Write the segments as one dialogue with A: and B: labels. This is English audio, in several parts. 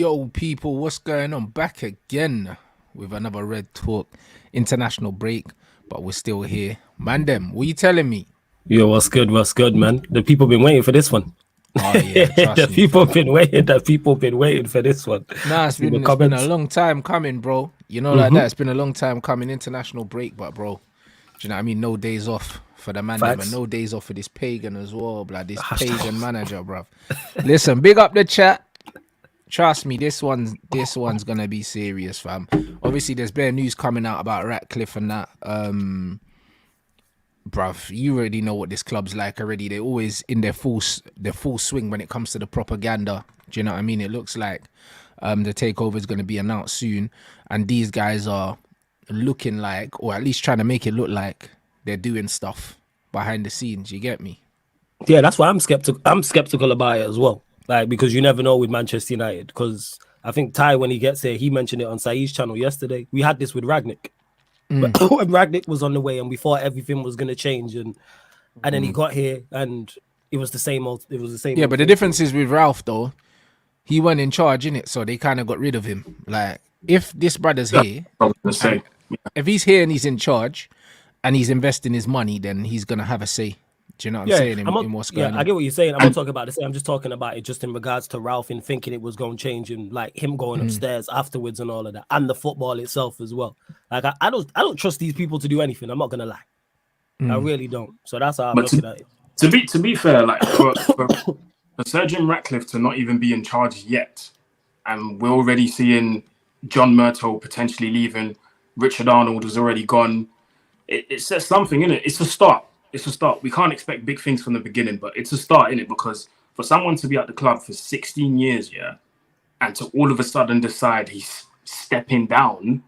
A: Yo, people, what's going on? Back again with another Red Talk international break, but we're still here. Man, them, what you telling me?
B: Yo, what's good, man? The people been waiting for this one.
A: Oh yeah, trust
B: The
A: me.
B: people
A: fam.
B: been waiting. The people been waiting for this one.
A: Nah,
B: See the
A: it's been a
B: comments.
A: long time coming, bro. You know, like that. It's been a long time coming. International break, but bro, do you know what I mean? No days off for the man, them, and
B: Facts.
A: no days off for this pagan as well, blood. This pagan manager, bruv. Listen, big up the chat. Trust me, this one's gonna be serious, fam. Obviously, there's bare news coming out about Ratcliffe and that. Bruv, you already know what this club's like already. They're always in their full swing when it comes to the propaganda. Do you know what I mean? It looks like the takeover is going to be announced soon, and these guys are looking like, or at least trying to make it look like, they're doing stuff behind the scenes. You get me?
B: Yeah, that's why I'm skeptical about it as well. Like, because you never know with Manchester United. Because I think Ty, when he gets here, he mentioned it on Saeed's channel yesterday. We had this with Ragnick. But when Ragnick was on the way and we thought everything was going to change, and then he got here and it was the same old. It was the same.
A: Yeah,
B: old
A: but the
B: thing.
A: difference is with Ralph though, he went in charge in it, so they kind of got rid of him. Like, if this brother's here,
C: I was gonna say.
A: if he's here and he's in charge and he's investing his money, then he's gonna have a say. Do you know what I'm saying? In what's going on?
B: I get what you're saying. I'm not talking about the same. I'm just talking about it just in regards to Ralph and thinking it was going to change and like him going upstairs afterwards and all of that, and the football itself as well. Like I don't trust these people to do anything. I'm not gonna lie. I really don't. So that's how I'm looking at it.
C: To be fair, like for Sir Jim Ratcliffe to not even be in charge yet, and we're already seeing John Murtough potentially leaving, Richard Arnold has already gone. It says something, innit? It's a start. It's a start. We can't expect big things from the beginning, but it's a start, innit? Because for someone to be at the club for 16 years, yeah, and to all of a sudden decide he's stepping down,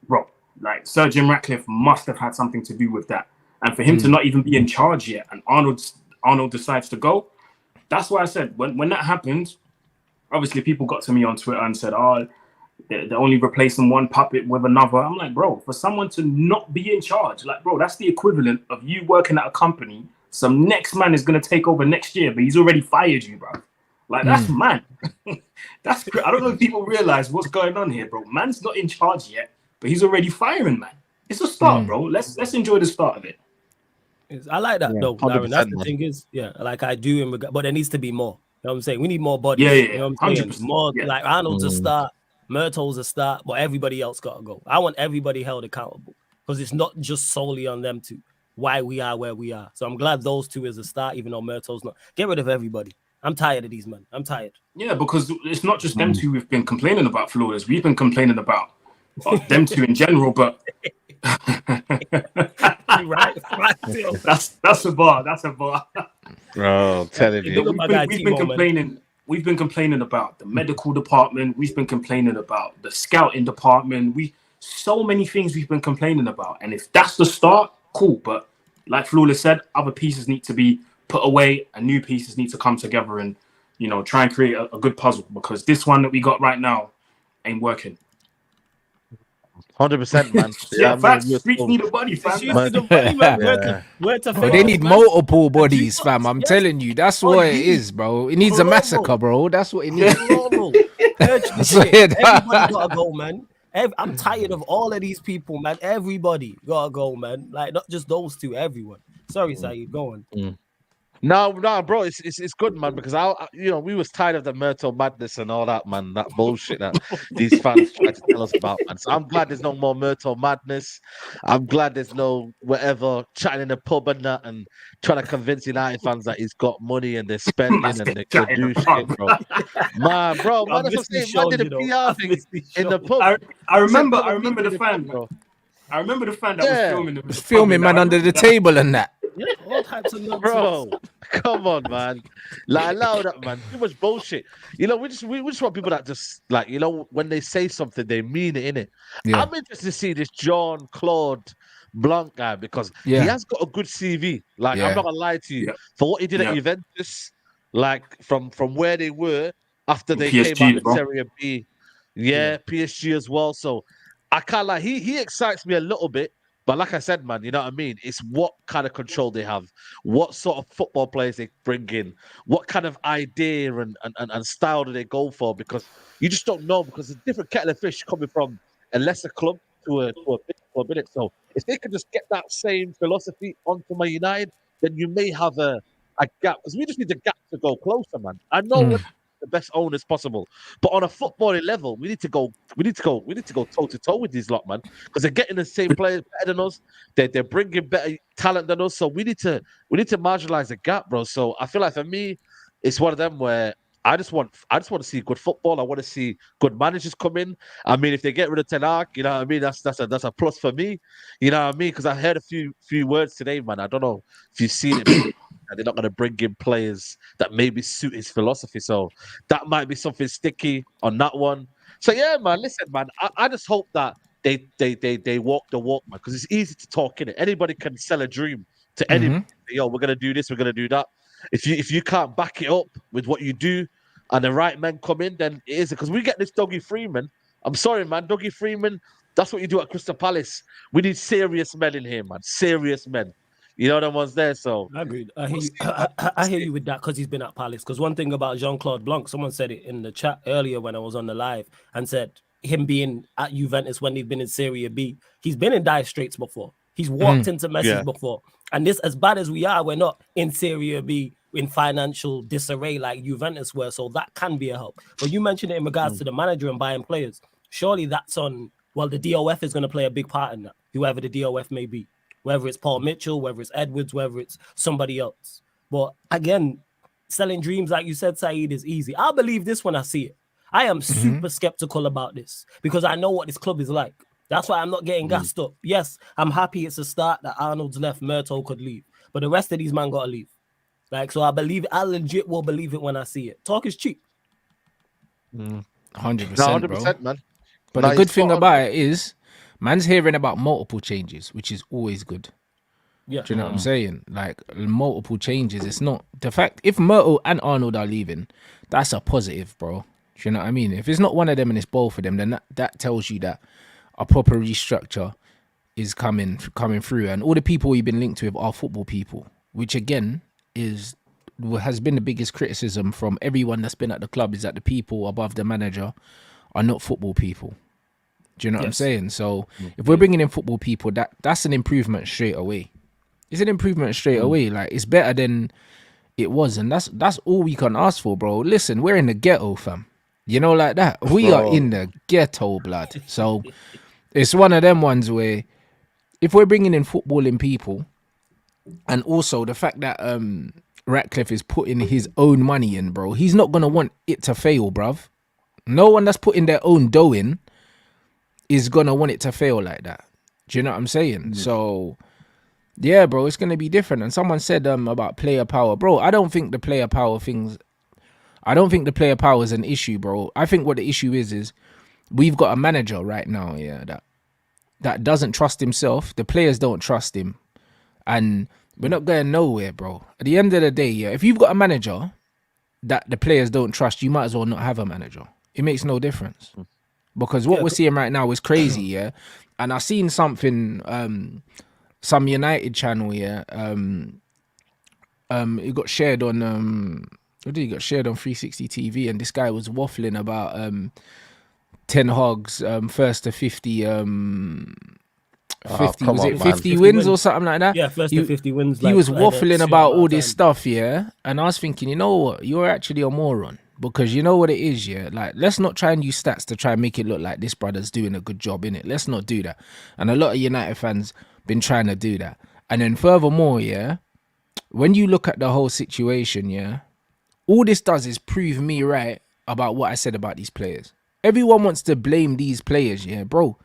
C: bro, like Sir Jim Ratcliffe must have had something to do with that. And for him to not even be in charge yet, and Arnold decides to go, that's why I said when that happened, obviously people got to me on Twitter and said, oh, they're only replacing one puppet with another. I'm like, bro, for someone to not be in charge, like, bro, that's the equivalent of you working at a company. Some next man is going to take over next year, but he's already fired you, bro. Like, that's mad. That's I don't know if people realize what's going on here, bro. Man's not in charge yet, but he's already firing, man. It's a start, bro. Let's enjoy the start of it.
B: I like that though, Darren. That's the thing is, like I do, but there needs to be more. You know what I'm saying? We need more bodies.
C: Yeah,
B: You know what I'm saying?
C: 100%.
B: More like Arnold's a start, Myrtle's a start, but everybody else got to go. I want everybody held accountable because it's not just solely on them two. Why we are where we are. So I'm glad those two is a start, even though Myrtle's not. Get rid of everybody. I'm tired of these men. I'm tired.
C: Yeah, because it's not just them two we've been complaining about, Flawless. We've been complaining about them two in general, but
B: right.
C: That's a bar. That's a bar.
D: Bro, telling you.
C: We've been complaining about the medical department. We've been complaining about the scouting department. So many things we've been complaining about. And if that's the start, cool. But like Flawless said, other pieces need to be put away and new pieces need to come together and, you know, try and create a good puzzle, because this one that we got right now ain't working.
D: 100%, man.
C: Yeah, facts. Streets need a body, fam.
A: They need multiple bodies, fam. I'm telling you, that's what it is, bro. It needs a massacre, bro. That's what it needs.
B: Everybody gotta go, man. I'm tired of all of these people, man. Everybody gotta go, man. Like, not just those two, everyone. Sorry, Saeed, go on.
D: No, bro, it's good, man, because we was tired of the Myrtle madness and all that, man, that bullshit that these fans try to tell us about, man. So I'm glad there's no more Myrtle madness. I'm glad there's no whatever chatting in the pub and that and trying to convince United fans that he's got money and they're spending and they could do shit, bro. Man, that's what I'm saying. Man did a PR thing in the pub.
C: I remember the fan, bro. I remember the fan that was
A: filming man under the table and that.
B: Yeah, all types of nonsense.
D: Bro, come on, man. Like, allow that, man. Too much bullshit. You know, we just want people that just, like, you know, when they say something, they mean it, innit? Yeah. I'm interested to see this Jean-Claude Blanc guy because he has got a good CV. Like, I'm not going to lie to you. For what he did at Juventus, like, from where they were after they
C: PSG,
D: came out of Serie B. Yeah, PSG as well. So, I can't lie. He excites me a little bit. But like I said, man, you know what I mean? It's what kind of control they have, what sort of football players they bring in, what kind of idea and style do they go for? Because you just don't know, because it's a different kettle of fish coming from a lesser club to a big club, innit? So if they could just get that same philosophy onto Man United, then you may have a gap, because we just need the gap to go closer, man. I know we're the best owners possible, but on a footballing level, we need to go toe to toe with these lot, man, because they're getting the same players better than us. They're bringing better talent than us, so we need to marginalize the gap, bro. So I feel like for me, it's one of them where I just want to see good football. I want to see good managers come in. I mean, if they get rid of Ten Hag, you know what I mean, that's a plus for me. You know what I mean? Because I heard a few words today, man. I don't know if you've seen it. They're not going to bring in players that maybe suit his philosophy. So that might be something sticky on that one. So yeah, man, listen, man, I just hope that they walk the walk, man, because it's easy to talk in it. Anybody can sell a dream to anybody. Yo, we're going to do this, we're going to do that. If you can't back it up with what you do and the right men come in, then it is. Because we get this Dougie Freeman. I'm sorry, man. Dougie Freeman, that's what you do at Crystal Palace. We need serious men in here, man. Serious men. You know the ones there, so
B: I agree. I hear you. I hear you with that, because he's been at Palace. Because one thing about Jean-Claude Blanc, someone said it in the chat earlier when I was on the live, and said him being at Juventus when they've been in Serie B, he's been in dire straits before. He's walked into messes before. And this, as bad as we are, we're not in Serie B in financial disarray like Juventus were. So that can be a help. But you mentioned it in regards to the manager and buying players. Surely that's on, well, the DOF is going to play a big part in that, whoever the DOF may be. Whether it's Paul Mitchell, whether it's Edwards, whether it's somebody else. But again, selling dreams, like you said, Saeed, is easy. I believe this when I see it. I am super skeptical about this because I know what this club is like. That's why I'm not getting gassed up. Yes, I'm happy it's a start that Arnold's left, Murto could leave. But the rest of these men got to leave. Like, so I legit will believe it when I see it. Talk is cheap.
A: 100%,
D: 100%,
A: bro.
D: man.
A: But the good thing about it is, man's hearing about multiple changes, which is always good.
B: Yeah.
A: Do you know what I'm saying? Like, multiple changes. It's not the fact, if Murto and Arnold are leaving, that's a positive, bro. Do you know what I mean? If it's not one of them and it's both of them, then that tells you that a proper restructure is coming through. And all the people we've been linked with are football people, which again has been the biggest criticism from everyone that's been at the club, is that the people above the manager are not football people. Do you know what I'm saying? So if we're bringing in football people, that's an improvement straight away. It's an improvement straight away. Like, it's better than it was, and that's all we can ask for, bro. Listen, we're in the ghetto, fam. You know, like that. We are in the ghetto, blood. So it's one of them ones where if we're bringing in footballing people, and also the fact that Ratcliffe is putting his own money in, bro, he's not gonna want it to fail, bruv. No one that's putting their own dough in is gonna want it to fail like that. Do you know what I'm saying? So yeah, bro, it's gonna be different. And someone said about player power, bro. I don't think the player power is an issue, bro. I think what the issue is we've got a manager right now, that doesn't trust himself. The players don't trust him, and we're not going nowhere, bro. At the end of the day, if you've got a manager that the players don't trust, you might as well not have a manager. It makes no difference. Because what we're seeing right now is crazy, And I've seen something, some United channel, it got shared on, what did it got shared on 360 TV, and this guy was waffling about Ten Hag's first to 50, 50
D: come
A: was
D: on,
A: it
D: man.
A: 50 wins or something like that?
B: Yeah, first to 50 wins.
A: He was waffling about all this stuff, and I was thinking, you know what, you're actually a moron. Because you know what it is, like, let's not try and use stats to try and make it look like this brother's doing a good job, innit? Let's not do that. And a lot of United fans been trying to do that. And then furthermore, when you look at the whole situation, all this does is prove me right about what I said about these players. Everyone wants to blame these players, bro.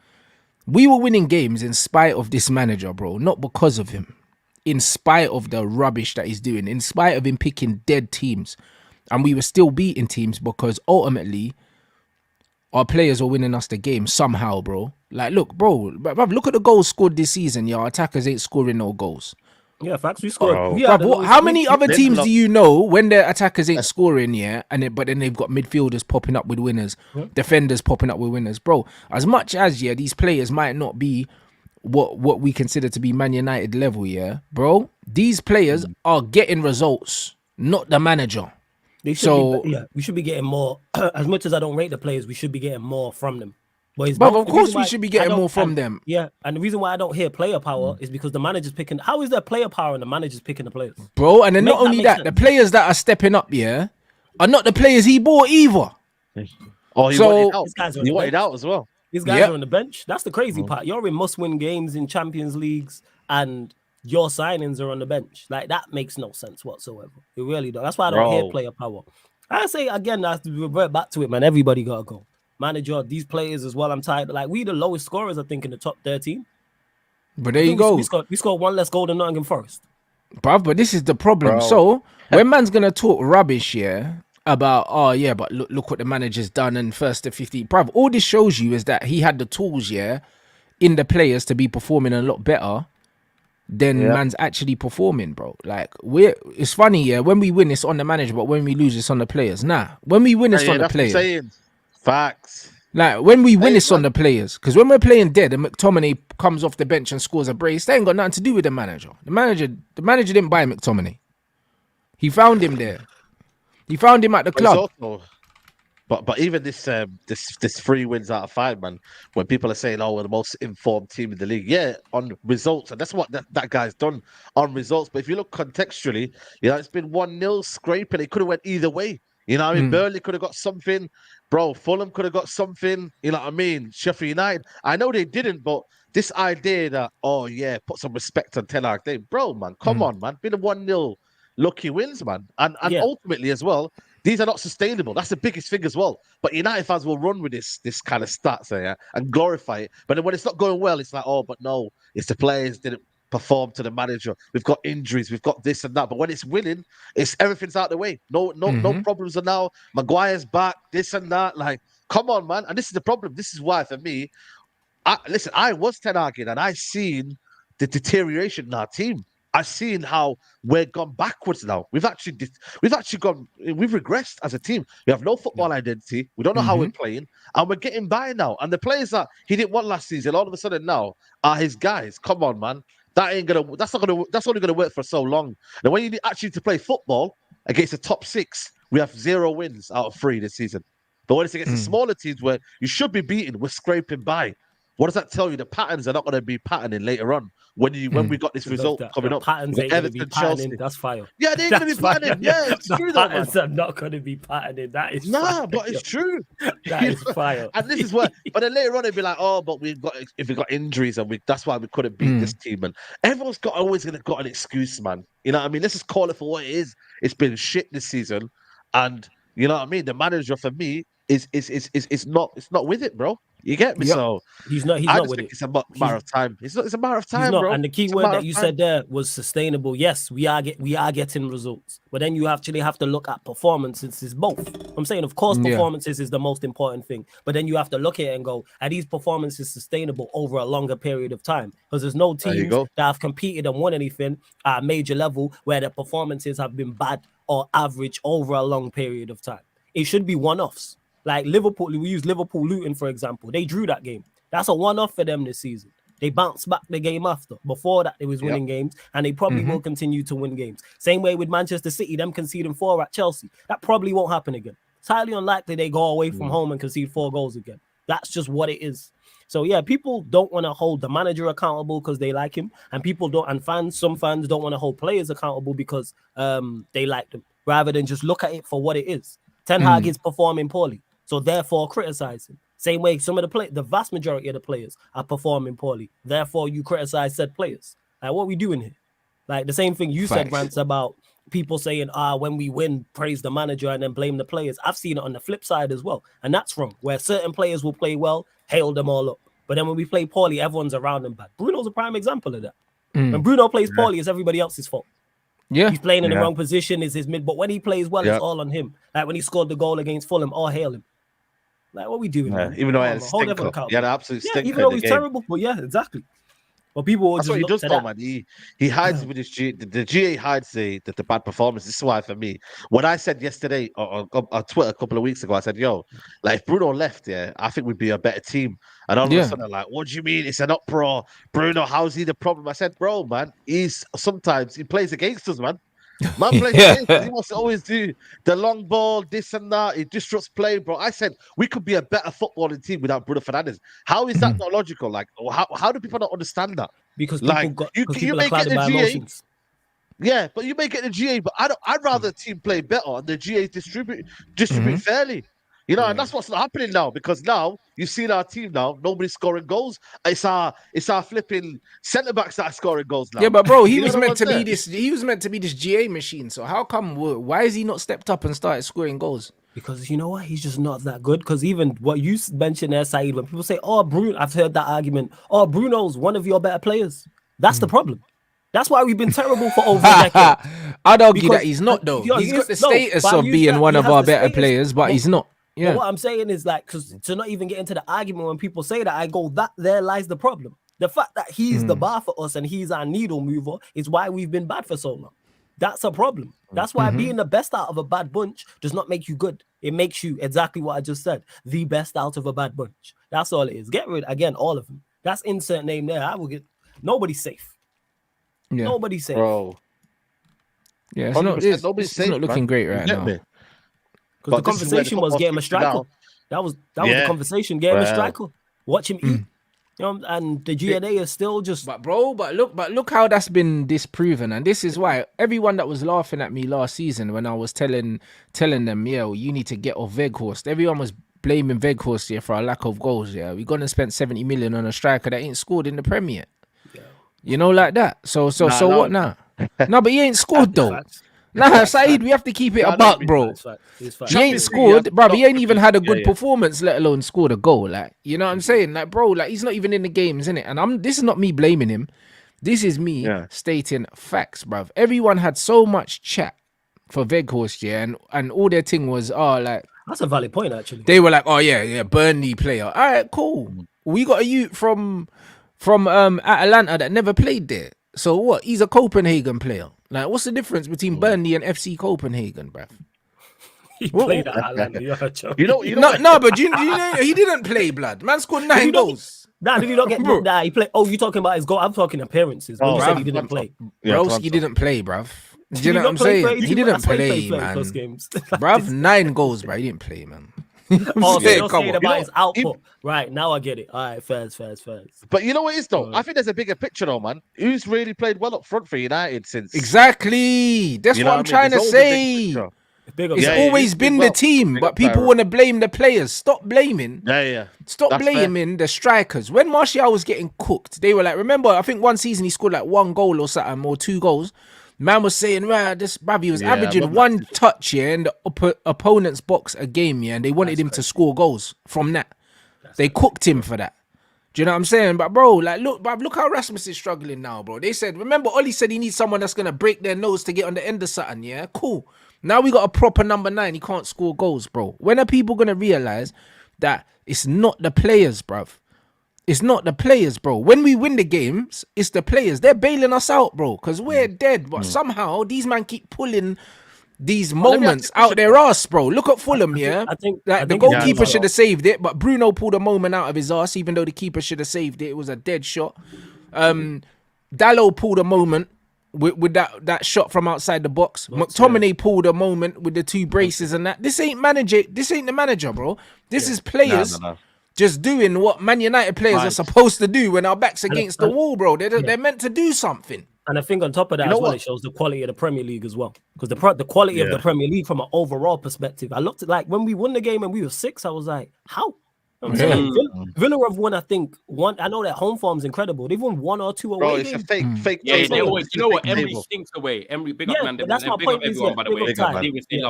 A: We were winning games in spite of this manager, bro, not because of him. In spite of the rubbish that he's doing, in spite of him picking dead teams. And we were still beating teams because ultimately our players were winning us the game somehow, bro. Like, look, bro, look at the goals scored this season. Our attackers ain't scoring no goals.
B: Yeah, facts. We scored.
A: How many other teams do you know when their attackers ain't scoring, but then they've got midfielders popping up with winners, defenders popping up with winners, bro? As much as these players might not be what we consider to be Man United level, yeah, bro. These players are getting results, not the manager.
B: They should
A: So-
B: be, we should be getting more. As much as I don't rate the players, we should be getting more from them. But it's
A: But
B: both.
A: of
B: The
A: course
B: reason
A: we
B: why
A: should be
B: I
A: getting
B: don't-
A: more from
B: and-
A: them.
B: Yeah, and the reason why I don't hear player power is because the manager's picking. How is there player power and the manager's picking the players?
A: Bro, and then
B: Make
A: not
B: that
A: only
B: make
A: that,
B: sense.
A: the players that are stepping up, yeah, are not the players he bought either.
D: Oh, he
A: So-
D: wanted out.
B: These guys are on
D: He
B: the
D: wanted
B: bench.
D: out as well.
B: These guys
A: Yep.
B: are on the bench. That's the crazy part. You're in must-win games in Champions Leagues, and your signings are on the bench. Like that makes no sense whatsoever. It really does. That's why I don't hear
D: Bro.
B: player power. I say again, I have to revert back to it, man. Everybody gotta go. Manager, these players as well. I'm tired. Like we the lowest scorers, I think, in the top 13.
A: But there
B: I
A: you
B: think
A: go,
B: we scored one less goal than Nottingham Forest.
A: bruv. But this is the problem.
D: Bro.
A: So when man's gonna talk rubbish, yeah, about but look what the manager's done and first to 50, bruv. All this shows you is that he had the tools, yeah, in the players to be performing a lot better than
D: Yeah.
A: man's actually performing, bro. Like it's funny, yeah. When we win, it's on the manager, but when we lose, it's on the players. Nah, when we win, it's on the
D: that's what I'm
A: players.
D: saying. Facts.
A: Like when we win,
D: Hey,
A: it's on
D: man.
A: the players. Because when we're playing dead and McTominay comes off the bench and scores a brace, they ain't got nothing to do with the manager. The manager didn't buy McTominay. He found him there. He found him at the
D: But it's
A: club.
D: also- But even this 3 wins out of 5, man. When people are saying, "Oh, we're the most informed team in the league," yeah, on results, and that's what that guy's done on results. But if you look contextually, it's been 1-0 scraping. It could have went either way. You know what I mean? Burnley could have got something, bro. Fulham could have got something. You know what I mean? Sheffield United. I know they didn't, but this idea that put some respect on Ten Hag Day, bro, man, come on, man. Been a 1-0 lucky wins, man, and
B: Yeah.
D: ultimately as well. These are not sustainable. That's the biggest thing as well. But United fans will run with this kind of stats and glorify it. But then when it's not going well, it's like, but no, it's the players didn't perform to the manager. We've got injuries, we've got this and that. But when it's winning, it's everything's out the way. No problems are now. Maguire's back, this and that. Like, come on, man. And this is the problem. This is why, for me, I was Ten Hag and I seen the deterioration in our team. I've seen how we've gone backwards now. We've regressed as a team. We have no football identity. We don't know how we're playing, and we're getting by now. And the players that he didn't want last season, all of a sudden now are his guys. Come on, man. That's only gonna work for so long. And when you need actually to play football against the top 6, we have 0 wins out of 3 this season. But when it's against the smaller teams where you should be beaten, we're scraping by. What does that tell you? The patterns are not going to be patterning later on when we got this result coming up.
B: Patterns ain't going to be patterning. That's fire.
D: Yeah, they ain't going to be patterning. Yeah, it's
B: The
D: true though, man.
B: patterns are not going to be patterning. That is
D: Nah,
B: fire.
D: but it's true.
B: That is fire.
D: And this is where, but then later on it'd be like, but we've got injuries and that's why we couldn't beat this team. And everyone's always got an excuse, man. You know what I mean? Let's just call it for what it is. It's been shit this season, and you know what I mean. The manager for me is not with it, bro. You get me?
A: Yep.
D: So
B: He's not with it.
D: It's a matter of time. It's a matter of time,
B: He's not.
D: bro.
B: And the key
D: It's a
B: word
D: matter
B: that
D: of
B: you
D: time.
B: said there was sustainable. Yes, we are getting results, but then you actually have to look at performances. It's both. I'm saying, of course,
A: Yeah.
B: performances is the most important thing, but then you have to look at it and go, are these performances sustainable over a longer period of time? Because there's no
D: There you
B: teams
D: go.
B: that have competed and won anything at a major level where the performances have been bad or average over a long period of time. It should be one-offs. Like Liverpool, we use Liverpool Luton, for example. They drew that game. That's a one-off for them this season. They bounced back the game after. Before that, they was winning games, and they probably will continue to win games. Same way with Manchester City, them conceding 4 at Chelsea. That probably won't happen again. It's highly unlikely they go away from home and concede 4 goals again. That's just what it is. So yeah, people don't want to hold the manager accountable because they like him, and some fans don't want to hold players accountable because they like them, rather than just look at it for what it is. Ten Hag is performing poorly, so therefore criticize him. Same way some of the vast majority of the players are performing poorly. Therefore, you criticize said players. Like, what we doing here? Like the same thing you said,
A: Facts.
B: Rance, about people saying, when we win, praise the manager and then blame the players. I've seen it on the flip side as well. And that's wrong, where certain players will play well, hail them all up. But then when we play poorly, everyone's around them bad. Bruno's a prime example of that. When Bruno plays poorly, it's everybody else's fault.
A: Yeah.
B: He's playing in the wrong position, is his mid. But when he plays well, it's all on him. Like when he scored the goal against Fulham, hail him. Like, what we doing?
D: Yeah,
B: man?
D: even though
B: Come
D: I
B: on,
D: had a
B: man. Hold everyone
D: stinker.
B: accountable.
D: He had an absolute
B: Yeah,
D: stinker
B: even though
D: in
B: he's
D: the game.
B: terrible. But yeah, exactly. But people will
D: That's
B: just
D: what he
B: look
D: does,
B: to
D: though,
B: that.
D: man. He hides with his the GA hides the bad performance. This is why, for me, when I said yesterday on Twitter a couple of weeks ago, I said, "Yo, like if Bruno left, I think we'd be a better team." And all of a
A: Yeah.
D: sudden, like, what do you mean? It's an uproar. Bruno, how's he the problem? I said, bro, man, sometimes he plays against us, man. Man plays against us. He wants to always do the long ball, this and that. He disrupts play, bro. I said we could be a better footballing team without Bruno Fernandes. How is that not logical? Like, how do people not understand that?
B: Because people
D: Like,
B: people are
D: make it
B: clouded
D: the
B: by
D: GA.
B: emotions.
D: Yeah, but you make it the GA. But I'd rather the team play better and the GA distribute fairly. You know, and that's what's not happening now because now you've seen our team now. Nobody's scoring goals. It's our flipping centre backs that are scoring goals now.
A: Yeah, but bro, he
D: You know
A: was
D: what
A: meant
D: I'm
A: to be
D: saying?
A: this. He was meant to be this GA machine. So how come? Why is he not stepped up and started scoring goals?
B: Because you know what, he's just not that good. Because even what you mentioned there, Saeed, when people say, "Oh, Bruno," I've heard that argument. "Oh, Bruno's one of your better players." That's the problem. That's why we've been terrible for over a decade.
A: I'd argue
B: Because-
A: that he's not though.
B: Yeah,
A: He's
B: he
A: got the
B: is. No,
A: status
B: but I'm
A: of
B: using
A: being
B: that.
A: one
B: He
A: of
B: has
A: our
B: the
A: better
B: status,
A: players, but he's not.
B: But
A: Yeah.
B: what I'm saying is like, because to not even get into the argument when people say that, I go, that there lies the problem. The fact that he's the bar for us and he's our needle mover is why we've been bad for so long. That's a problem. That's why being the best out of a bad bunch does not make you good. It makes you exactly what I just said, the best out of a bad bunch. That's all it is. Get rid, again, all of them. That's insert name there. I will get, nobody's safe.
A: Yeah.
B: Nobody's safe.
D: Bro.
A: Yeah,
D: 100%, nobody's
A: it's
D: safe,
A: not looking
D: man.
A: great
D: You
A: right
D: get
A: now.
D: me?
B: Because the
D: But this is where the
B: conversation was
D: football's
B: getting a
D: shifting
B: striker.
D: now.
B: That was the
D: Yeah.
B: conversation. Getting a
D: Well.
B: striker. Watch him eat. You know, and the GNA is still just.
A: But look how that's been disproven, and this is why everyone that was laughing at me last season when I was telling them, yeah, well, you need to get off Weghorst. Everyone was blaming Weghorst here for a lack of goals. Yeah, we gonna spend 70 million on a striker that ain't scored in the Premier. Yeah. You know, like that. So
D: no.
A: what now? No, but he ain't scored though.
B: Facts.
A: Nah, Saeed, we have to keep it a buck, bro.
B: It's fact.
A: He ain't scored, bro. He ain't even had a good performance, let alone scored a goal. Like, you know what I'm saying? Like, bro, like he's not even in the games, innit? And this is not me blaming him. This is me stating facts, bruv. Everyone had so much chat for Weghorst, yeah, and all their thing was, like
B: That's a valid point, actually.
A: they were like, oh yeah, Burnley player. All right, cool. We got a youth from Atalanta that never played there. So what? He's a Copenhagen player. Like, what's the difference between Burnley and FC Copenhagen, bruv?
B: He played at Atlanta.
D: You know,
A: No, but you know, he didn't play, blood. Man scored 9 goals.
B: Nah, did he not get nah, he played? Oh, you talking about his goal? I'm talking appearances. When you said he didn't play.
A: Broski didn't play, bruv. Do you know what I'm
B: play
A: saying? He didn't play, man.
B: First games.
A: Bruv, 9 goals, bro. He didn't play, man.
B: Oh, so you're
A: Come
B: saying
A: on.
B: about his output. Right, now I get it. All right, fairs.
D: But you know what it is though? I think there's a bigger picture though, man. Who's really played well up front for United since?
A: Exactly. That's what I'm trying to say. It's always been the team, but people want to blame the players. Stop blaming.
D: Yeah.
A: Stop
D: That's
A: blaming the strikers. When Martial was getting cooked, they were like, remember, I think one season he scored like 1 goal or something, or 2 goals. Man was saying, right, this Bobby was averaging 1 touch here in the opponent's box a game, yeah, and they wanted him to score goals from that. They cooked him for that. Do you know what I'm saying? But bro, like, look how Rasmus is struggling now, bro. They said, remember, Ollie said he needs someone that's gonna break their nose to get on the end of something. Yeah, cool. Now we got a proper number 9. He can't score goals, bro. When are people gonna realize that it's not the players, bruv? It's not the players, bro. When we win the games, it's the players. They're bailing us out, bro, because we're dead. But somehow these man keep pulling these moments out their ass, bro. Look at Fulham, yeah?
B: I think
A: the goalkeeper should have saved it, but Bruno pulled a moment out of his ass, even though the keeper should have saved it. It was a dead shot. Dallo pulled a moment with that shot from outside the box. McTominay pulled a moment with the 2 braces and that. This ain't the manager, bro. This is players.
D: No.
A: Just doing what Man United players are supposed to do when our back's against the wall, bro. They're meant to do something.
B: And I think on top of that as well, it shows the quality of the Premier League as well. Because the quality of the Premier League from an overall perspective, I looked at like when we won the game and we were 6, I was like, how? I'm saying Villa have won, I think, 1. I know that home form's incredible. They've won 1 or 2 away
D: Bro,
B: games.
D: it's a fake.
E: Yeah, they always, you know what?
D: Fake
E: Emery
D: table.
E: stinks away. Emery, big up, man.
B: But that's my
E: Big up
B: point.
E: everyone, by the way.
D: Big up, man.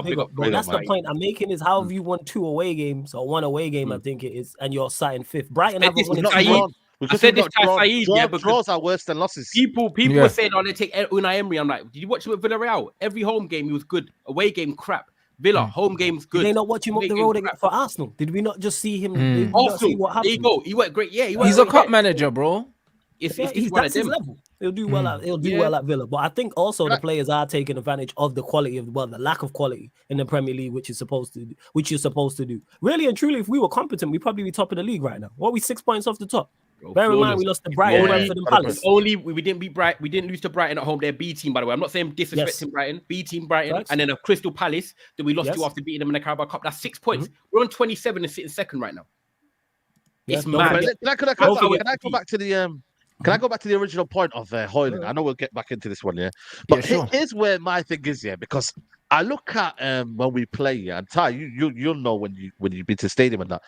E: Big up.
B: But that's the point I'm making is how have you won 2 away games or 1 away game, I think it is, and you're sat in 5th. Brighton haven't won
E: I said this to Saeed, yeah, because
D: draws are worse than losses.
E: people were saying, oh, they take Unai Emery. I'm like, did you watch him at Villarreal? Every home game he was good. Away game crap. Villa home game's good.
B: Did they not watch him up the road for Arsenal? Did we not just see him? Did we not see
E: Arsenal,
B: what
E: there you
B: happened?
E: go. He went great. Yeah,
A: He's a cup manager, bro.
E: It's
B: Yeah,
E: one of
B: that's his
E: them.
B: level. He'll do well at Villa. But I think also the players are taking advantage of the quality of the lack of quality in the Premier League, which you're supposed to do. Really and truly, if we were competent, we'd probably be top of the league right now. What are we 6 points off the top? Bear in mind we lost to Brighton, Brentford, and Palace.
E: Only we didn't beat Brighton. We didn't lose to Brighton at home. They're B team, by the way. I'm not saying disrespecting Brighton. B team Brighton, and then a Crystal Palace that we lost to after beating them in the Carabao Cup. That's 6 points. We're on 27 and sitting second right now. It's mad.
D: Can I go back to the Can I go back to the original point of Hoyland? I know we'll get back into this one, but here's where my thing is, because I look at when we play, and Ty, you'll know when you've been to the stadium and that,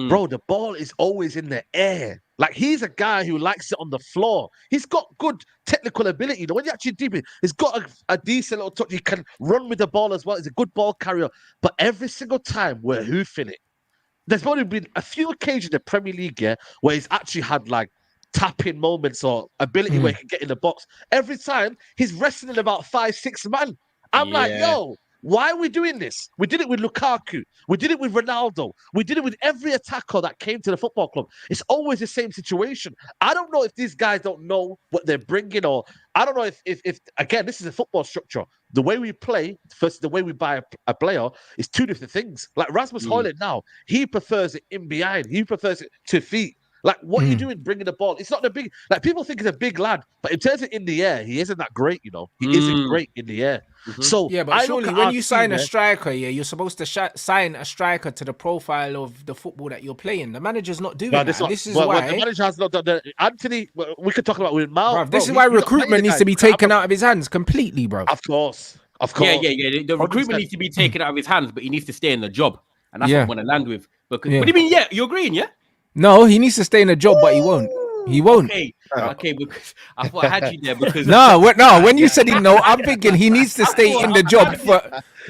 D: bro. The ball is always in the air. Like, he's a guy who likes it on the floor. He's got good technical ability. You know, when you actually deep it, he's got a decent little touch. He can run with the ball as well. He's a good ball carrier. But every single time we're hoofing it, there's only been a few occasions in the Premier League, where he's actually had like tapping moments or ability where he can get in the box. Every time he's wrestling about 5-6 man. I'm like, yo, why are we doing this? We did it with Lukaku. We did it with Ronaldo. We did it with every attacker that came to the football club. It's always the same situation. I don't know if these guys don't know what they're bringing, or I don't know if again, this is a football structure. The way we play versus the way we buy a player is two different things. Like Rasmus Højlund now, he prefers it in behind. He prefers it to feet. Like, what are you doing bringing the ball? It's not the big... Like, people think he's a big lad, but in terms of in the air, he isn't that great, you know? He isn't great in the air. So,
A: yeah, but surely when you sign a striker, you're supposed to sign a striker to the profile of the football that you're playing. The manager's not doing that. This is why...
D: The manager has not done that. Anthony, we could talk about with Mal.
A: This is why recruitment needs to be taken out of his hands completely, bro.
D: Of course.
E: Yeah. The recruitment needs to be taken out of his hands, but he needs to stay in the job. And that's what I want to land with. Because, what do you mean, you're agreeing, yeah?
A: No, he needs to stay in the job, but he won't. He won't.
E: Okay, because I thought I had you there because
A: no. When you said I'm thinking he needs to stay in the job.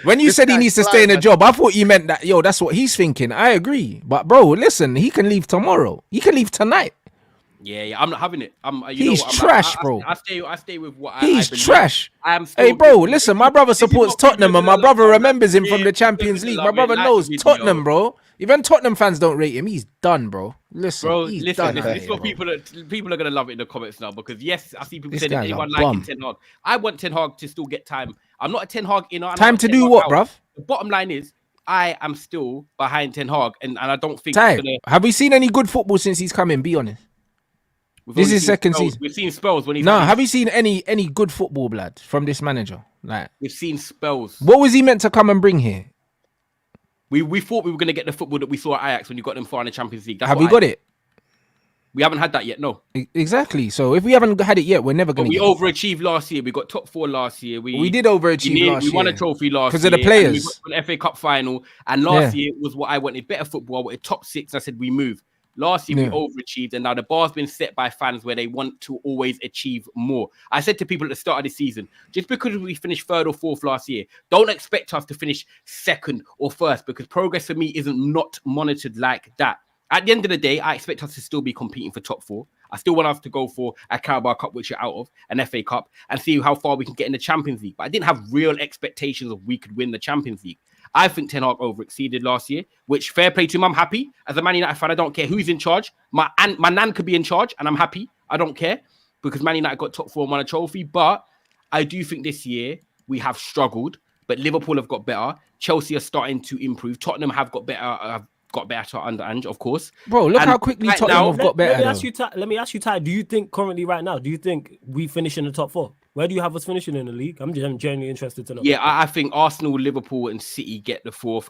A: When you said he needs to stay in the job, I thought you meant that. That's what he's thinking. I agree, but bro, listen, he can leave tomorrow. He can leave tonight.
E: Yeah, I'm not having it.
A: He's trash, bro.
E: I stay with what
A: he's trash.
E: Hey,
A: bro, listen, my brother supports Tottenham, and my brother remembers him from the Champions League. My brother knows Tottenham, bro. Even Tottenham fans don't rate him. He's done, bro. Listen,
E: listen. This is what people are gonna love it in the comments now, because yes, I see people saying anyone liking Ten Hag. I want Ten Hag to still get time. I'm not a Ten Hag in.
A: Time to do what, bruv?
E: The bottom line is, I am still behind Ten Hag, and I don't think.
A: Have we seen any good football since he's come in? Be honest. This is second season.
E: We've seen spells when he's.
A: No, have you seen any good football, blood, from this manager? Like,
E: we've seen spells.
A: What was he meant to come and bring here?
E: We thought we were going to get the football that we saw at Ajax when you got them far in the Champions League.
A: Have we got it?
E: We haven't had that yet, no.
A: Exactly. So if we haven't had it yet, we're never going to.
E: We overachieved last year. We got top 4 last year. We
A: did overachieve last year.
E: We won a trophy last year
A: because of the players.
E: We got an FA Cup final, and last year was what I wanted: better football. I wanted top 6. I said we move. Last year we overachieved, and now the bar's been set by fans where they want to always achieve more. I said to people at the start of the season, just because we finished 3rd or 4th last year, don't expect us to finish 2nd or 1st, because progress for me isn't not monitored like that. At the end of the day, I expect us to still be competing for top 4. I still want us to go for a Carabao Cup, which you're out of, an FA Cup, and see how far we can get in the Champions League. But I didn't have real expectations of we could win the Champions League. I think Ten Hag over-exceeded last year, which fair play to him. I'm happy. As a Man United fan, I don't care who's in charge. My nan could be in charge, and I'm happy. I don't care, because Man United got top 4 and won a trophy. But I do think this year we have struggled, but Liverpool have got better. Chelsea are starting to improve. Tottenham have got better under Ange, of course.
A: Bro, look how quickly Tottenham have got better.
B: Let me ask you, Ty. Do you think currently right now, do you think we finish in the top 4? Where do you have us finishing in the league? I'm genuinely interested to know.
E: Yeah, I think Arsenal, Liverpool, and City get the 4th,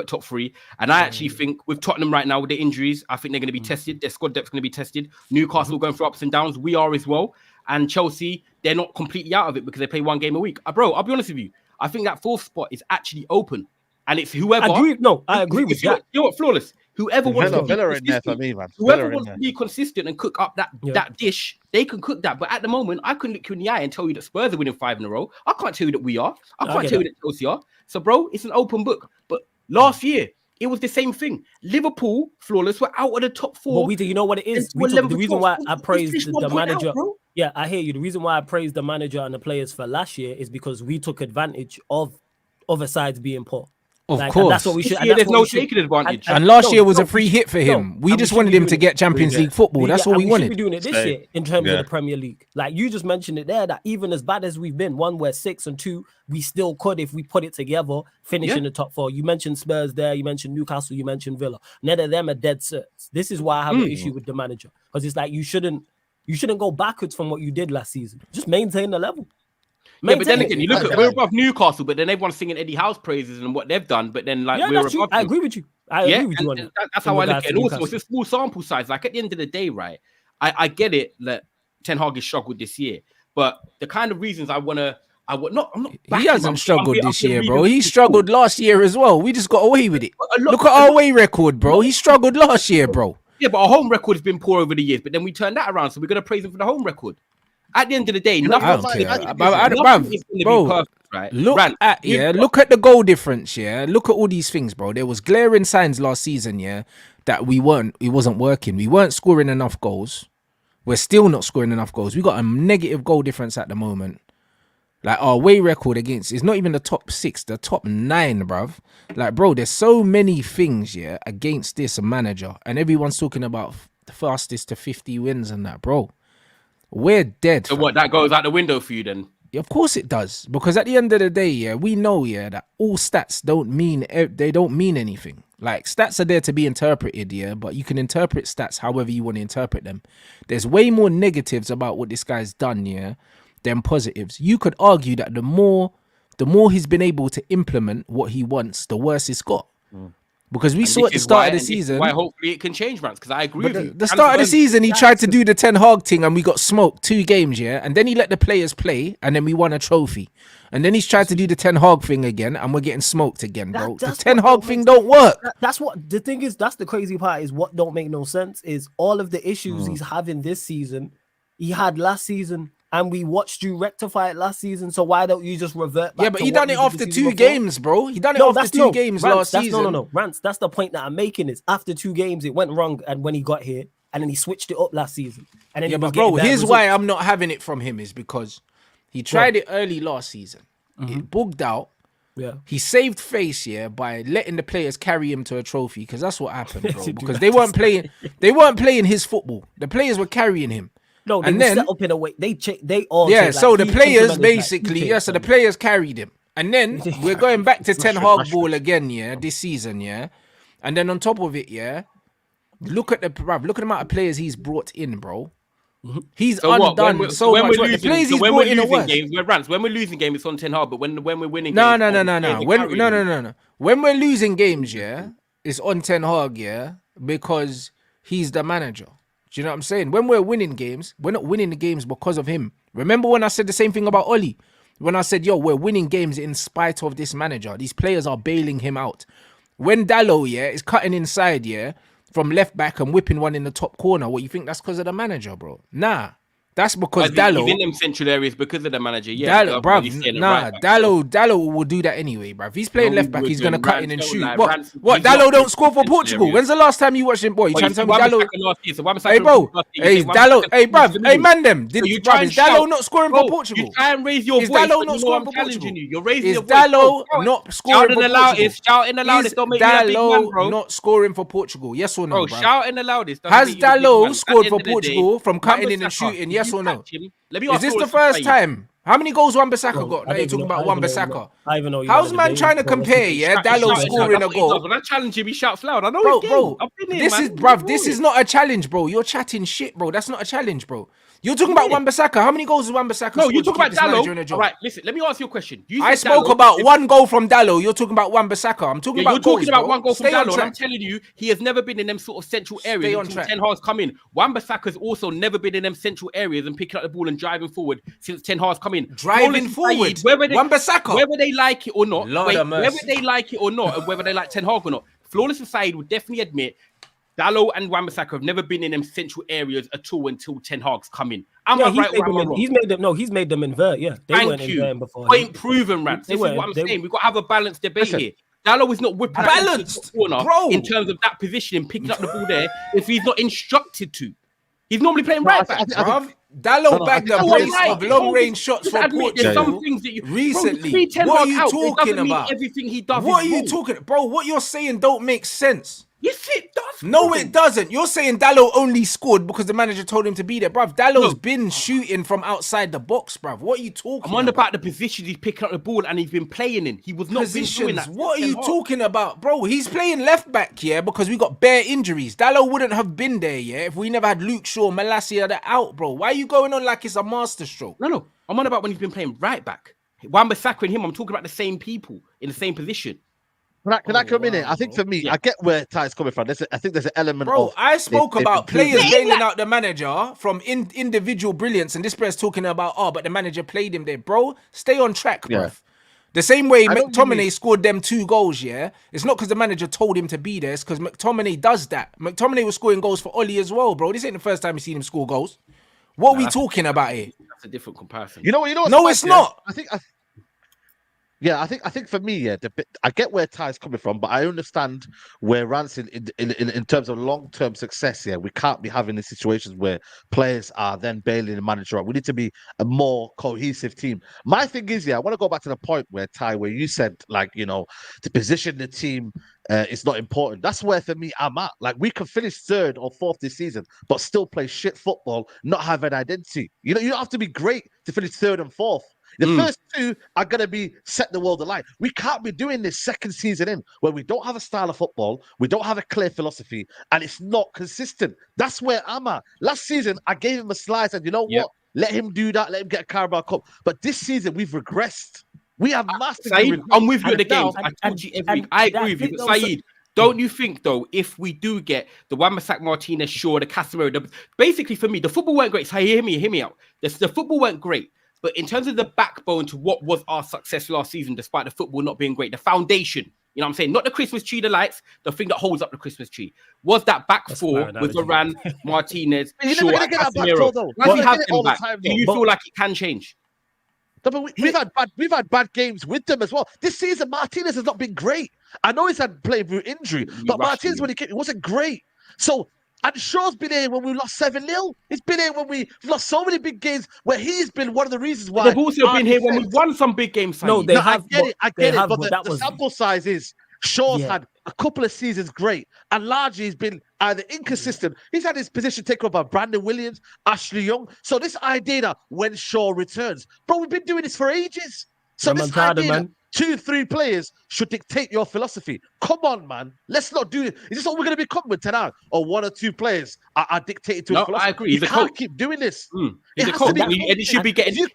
E: top 3. And I actually think with Tottenham right now, with the injuries, I think they're going to be tested. Their squad depth's going to be tested. Newcastle going through ups and downs. We are as well. And Chelsea, they're not completely out of it because they play 1 game a week. Bro, I'll be honest with you. I think that 4th spot is actually open. And it's whoever...
B: I agree with that.
E: You know what, Flawless? Whoever wants to be
D: consistent,
E: whoever wants to be consistent and cook up that dish, they can cook that. But at the moment, I couldn't look you in the eye and tell you that Spurs are winning 5 in a row. I can't tell you that we are. I can't tell you that Chelsea are. So, bro, it's an open book. But last year, it was the same thing. Liverpool, Flawless, were out of the top 4.
B: But you know what it is? The reason why I praised the manager... Yeah, I hear you. The reason why I praised the manager and the players for last year is because we took advantage of other sides being poor.
A: Of
B: And
A: course.
B: that's what we should.
E: This year, there's no taking advantage.
A: And last year was a free hit for him. We
B: and
A: just
B: should
A: wanted
B: be
A: him
B: doing
A: to
B: it.
A: get Champions League football. That's all we
B: We
A: wanted.
B: should be doing it this year in terms of the Premier League. Like you just mentioned it there, that even as bad as we've been, one, we're 6 and 2, we still could, if we put it together, finish in the top 4. You mentioned Spurs there, you mentioned Newcastle, you mentioned Villa. None of them are dead certs. This is why I have an issue with the manager, because it's like you shouldn't go backwards from what you did last season. Just maintain the level.
E: Yeah, but then again, you look at we're above Newcastle, but then everyone's singing Eddie Howe's praises and what they've done. But then, like, we're above.
B: I agree with you. I agree with you on that.
E: That's how I look at it. And also, it's a small sample size. Like at the end of the day, right? I get it that Ten Hag has struggled this year, but the kind of reasons I'm not.
A: He hasn't struggled this year, bro. He struggled last year as well. We just got away with it. Look at our away record, bro. He struggled last year, bro.
E: Yeah, but our home record has been poor over the years. But then we turned that around, so we're gonna praise him for the home record. At the end of the day, nothing is going to be perfect, right?
A: Look at the goal difference, yeah. Look at all these things, bro. There was glaring signs last season, yeah, that it wasn't working. We weren't scoring enough goals. We're still not scoring enough goals. We got a negative goal difference at the moment. Like our away record against, it's not even the top 6, the top 9, bruv. Like, bro, there's so many things, yeah, against this manager, and everyone's talking about the fastest to 50 wins and that, bro. We're dead.
E: So what, that goes out the window for you then?
A: Of course it does, because at the end of the day, yeah, we know, yeah, that all stats don't mean anything. Like, stats are there to be interpreted, yeah, but you can interpret stats however you want to interpret them. There's way more negatives about what this guy's done, yeah, than positives. You could argue that the more he's been able to implement what he wants, the worse it's got. Because we saw at the start of the season.
E: Why hopefully it can change, man. Because I agree with you.
A: The start of the season, he tried to do the Ten Hag thing and we got smoked 2 games, yeah? And then he let the players play and then we won a trophy. And then he's tried to do the Ten Hag thing again and we're getting smoked again, bro. The Ten Hag thing don't work.
B: That's what the thing is. That's the crazy part, is what don't make no sense is all of the issues he's having this season, he had last season. And we watched you rectify it last season, so why don't you just revert back?
A: Yeah, but he done it after 2 games, bro. He done it after 2 games last season.
B: No. Rance, that's the point that I'm making, is after 2 games, it went wrong, and when he got here, and then he switched it up last season. And then
A: but bro, here's why I'm not having it from him, is because he tried it early last season. It bugged out.
B: Yeah.
A: He saved face, yeah, by letting the players carry him to a trophy, because that's what happened, bro. Because they weren't playing his football. The players were carrying him.
B: No, they set up in a way. They all
A: so the players basically, so the players carried him. And then we're going back to Ten Hag ball again, yeah, this season, yeah. And then on top of it, yeah, look at the amount of players he's brought in, bro. He's undone much. The players he's brought in are worse.
E: When we're losing games, it's on Ten Hag, but when we're winning
A: No.
E: games...
A: When we're losing games, yeah, it's on Ten Hag, yeah, because he's the manager. Do you know what I'm saying? When we're winning games, we're not winning the games because of him. Remember when I said the same thing about Oli? When I said, yo, we're winning games in spite of this manager. These players are bailing him out. When Dallo, yeah, is cutting inside, yeah, from left back and whipping one in the top corner, what, you think that's because of the manager, bro? Nah. That's because Dallo...
E: He's in them central areas because of the manager, yeah.
A: Dallo will do that anyway, bruv. If he's playing left back, he's going to cut in and shoot. What? Dallo don't score for Portugal? When's the last time you watched him, boy? You trying to tell me Dallo... Hey, bro. Hey, Dallo. Hey, bruv. Hey, man, them. Is Dallo not scoring for Portugal?
E: You try and raise your voice. Is
A: Dallo not scoring for Portugal?
E: You're raising your voice.
A: Is Dallo not scoring for Portugal?
E: Shouting the loudest don't make you a big man, bro.
A: Dallo not scoring for Portugal? Yes or no,
E: bro? Shouting the loudest.
A: Has Dallo scored for Portugal from cutting in and shooting? Yes or no? Is this the first time? How many goals Wan-Bissaka got? Now you're talking about Wan-Bissaka.
B: I even know.
A: How's man trying to compare? Yeah, Dallo scoring a goal.
E: When I challenge him, he shouts loud. I know,
A: bro. This is not a challenge, bro. You're chatting shit, bro. That's not a challenge, bro. You're talking about Wan-Bissaka. How many goals has Wan-Bissaka?
E: No, you're talking about Dallo. All right, listen. Let me ask you a question.
A: I spoke about 1 goal from Dallo. You're talking about Wan-Bissaka. I'm talking about.
E: You're talking about 1 goal from Dallo. And I'm telling you, he has never been in them sort of central areas until Ten Hag's come in. Wan-Bissaka's also never been in them central areas and picking up the ball and driving forward since Ten Hag's come in.
A: Driving forward. Wan-Bissaka.
E: Whether they like it or not, whether they like it or not, and whether they like Ten Hag or not, Flawless Society would definitely admit Dallo and Wan-Bissaka have never been in them central areas at all until Ten Hag's come in.
B: He's made them invert. Yeah,
E: they weren't inverting before. Point proven, Rants. This is what I'm saying. We've got to have a balanced debate here. Dallo is not whipping
A: balanced
E: corner,
A: bro,
E: in terms of that position, picking up the ball there. If he's not instructed to, he's normally playing right back.
A: Dallo bagged a
E: No,
A: brace
E: right.
A: of long-range shots
E: Just
A: for
E: admit there's
A: Portugal
E: some things that you
A: recently.
E: Bro,
A: What are you
E: it
A: talking
E: doesn't mean
A: about?
E: everything he does
A: What are
E: is
A: you
E: wrong.
A: talking, bro? What you're saying don't make sense.
E: Yes, it does.
A: No,
E: bro.
A: it doesn't. You're saying Dallo only scored because the manager told him to be there, bruv. Dallo's
E: No.
A: been shooting from outside the box, bruv. What are you talking
E: I'm on
A: about?
E: about the positions he's picking up the ball and he's been playing in. He was not been doing
A: Positions.
E: that.
A: What are
E: Ten
A: you
E: Hag.
A: talking about, bro? He's playing left back here because we got bare injuries. Dallo wouldn't have been there, yeah, if we never had Luke Shaw, Malacia, that out, bro. Why are you going on like it's a masterstroke?
E: No. I'm on about when he's been playing right back. Wan-Bissaka and him, I'm talking about the same people in the same position.
D: Can I come in here? I think for me,
E: Yeah.
D: I get where Ty's coming from. I think there's an element
A: Bro,
D: of...
A: I spoke
D: they've
A: about
D: improved
A: players
D: it.
A: bailing out the manager from individual brilliance, and this player's talking about, but the manager played him there. Bro, stay on track, bruv.
D: Yeah.
A: The same way
D: I know what you mean.
A: McTominay scored them 2 goals, yeah? It's not because the manager told him to be there, it's because McTominay does that. McTominay was scoring goals for Oli as well, bro. This ain't the first time you've seen him score goals. What are we talking about here?
E: That's a different comparison.
D: You know what's
A: No,
D: mad,
A: it's
D: yeah?
A: not.
D: I think for me, yeah, I get where Ty's coming from, but I understand where Rancid in terms of long-term success. Yeah, we can't be having these situations where players are then bailing the manager out. We need to be a more cohesive team. My thing is, I want to go back to the point where where you said, like, to position the team is not important. That's where for me I'm at. Like, we can finish 3rd or 4th this season, but still play shit football, not have an identity. You don't have to be great to finish 3rd and 4th. The first 2 are going to be set the world alight. We can't be doing this second season in where we don't have a style of football, we don't have a clear philosophy, and it's not consistent. That's where I'm at. Last season, I gave him a slice, and what? Let him do that. Let him get a Carabao Cup. But this season, we've regressed. We have massively
E: Saeed,
D: regressed.
E: I'm with you at the
D: Now-
E: games. I told you every week. I agree with you. But Saeed, don't you think, though, if we do get the Wan-Bissaka, Martinez, Shaw, the Casemiro, basically for me, the football weren't great. So hear me out. The football weren't great. But in terms of the backbone to what was our success last season, despite the football not being great, the foundation, you know what I'm saying? Not the Christmas tree, the lights, the thing that holds up the Christmas tree, was that back four with Varane, Martinez, Shaw, and Casemiro. Why is he having them back? Do you feel like it can change?
D: No, but we've had bad games with them as well. This season, Martinez has not been great. I know he's had playing through injury, but Martinez, when he came, it wasn't great. So, and Shaw's been here when we lost 7-0. He's been here when we've lost so many big games where he's been one of the reasons why.
E: They've also been here when we've won some big games.
B: No, they have.
D: I get it, but the sample size is Shaw's had a couple of seasons great, and largely he's been either inconsistent. He's had his position taken up by Brandon Williams, Ashley Young. So this idea that when Shaw returns, bro, we've been doing this for ages. So this idea that 2-3 players should dictate your philosophy. Come on, man. Let's not do it. Is this what we're going to become with tonight? Or 1 or 2 players are dictated to his philosophy?
E: I agree.
D: You can't keep doing this.
E: He's a coach. He should be getting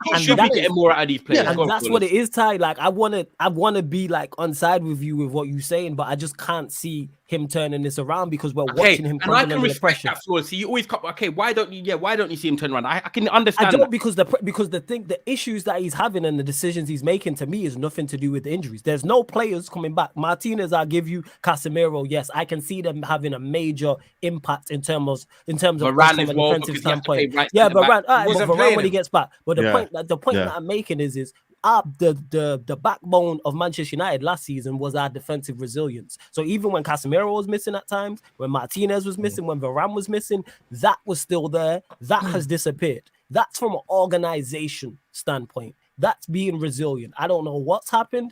E: more out of these players.
B: Yeah, and that's what it is, Ty. Like, I wanna be like on side with you with what you're saying, but I just can't see him turning this around because we're watching him.
E: And I can respect that, Floyd. So you always come. Okay, why don't you see him turn around? I can understand.
B: I don't because the issues that he's having and the decisions he's making to me is nothing to do with the injuries. There's no players coming back. Martinez, I'll give you. Casemiro, yes, I can see them having a major impact in terms of
E: Varane as well,
B: defensive standpoint.
E: Right,
B: yeah, Varane when he gets back. But the point that I'm making is the backbone of Manchester United last season was our defensive resilience. So even when Casemiro was missing at times, when Martinez was missing, when Varane was missing, that was still there. That has disappeared. That's from an organization standpoint. That's being resilient. I don't know what's happened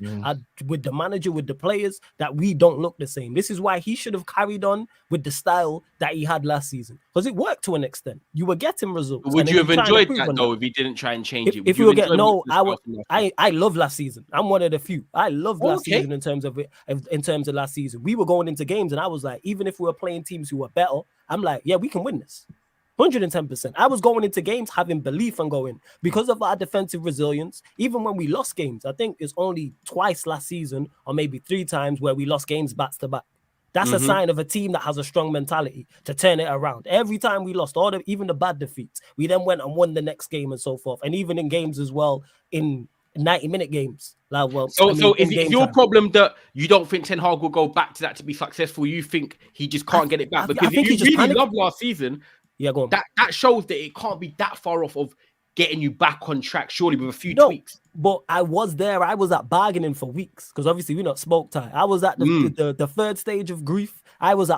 B: with the manager, with the players, that we don't look the same. This is why he should have carried on with the style that he had last season, because it worked to an extent. You were getting results.
E: Would you have enjoyed that though if he didn't try and change it?
B: If you were getting I love last season. I'm one of the few. I loved last season in terms of last season. We were going into games and I was like, even if we were playing teams who were better, I'm like, yeah, we can win this. 110%. I was going into games having belief and going because of our defensive resilience. Even when we lost games, I think it's only twice last season or maybe 3 times where we lost games back to back. That's a sign of a team that has a strong mentality to turn it around. Every time we lost, even the bad defeats, we then went and won the next game and so forth. And even in games as well, in 90-minute games. So
E: is it your problem that you don't think Ten Hag will go back to that to be successful? You think he just can't get it back? Because if you really loved last season,
B: go on.
E: That shows that it can't be that far off of getting you back on track, surely, with a few tweaks.
B: But I was there. I was at bargaining for weeks because obviously we're not spoke time. I was at the third stage of grief. I was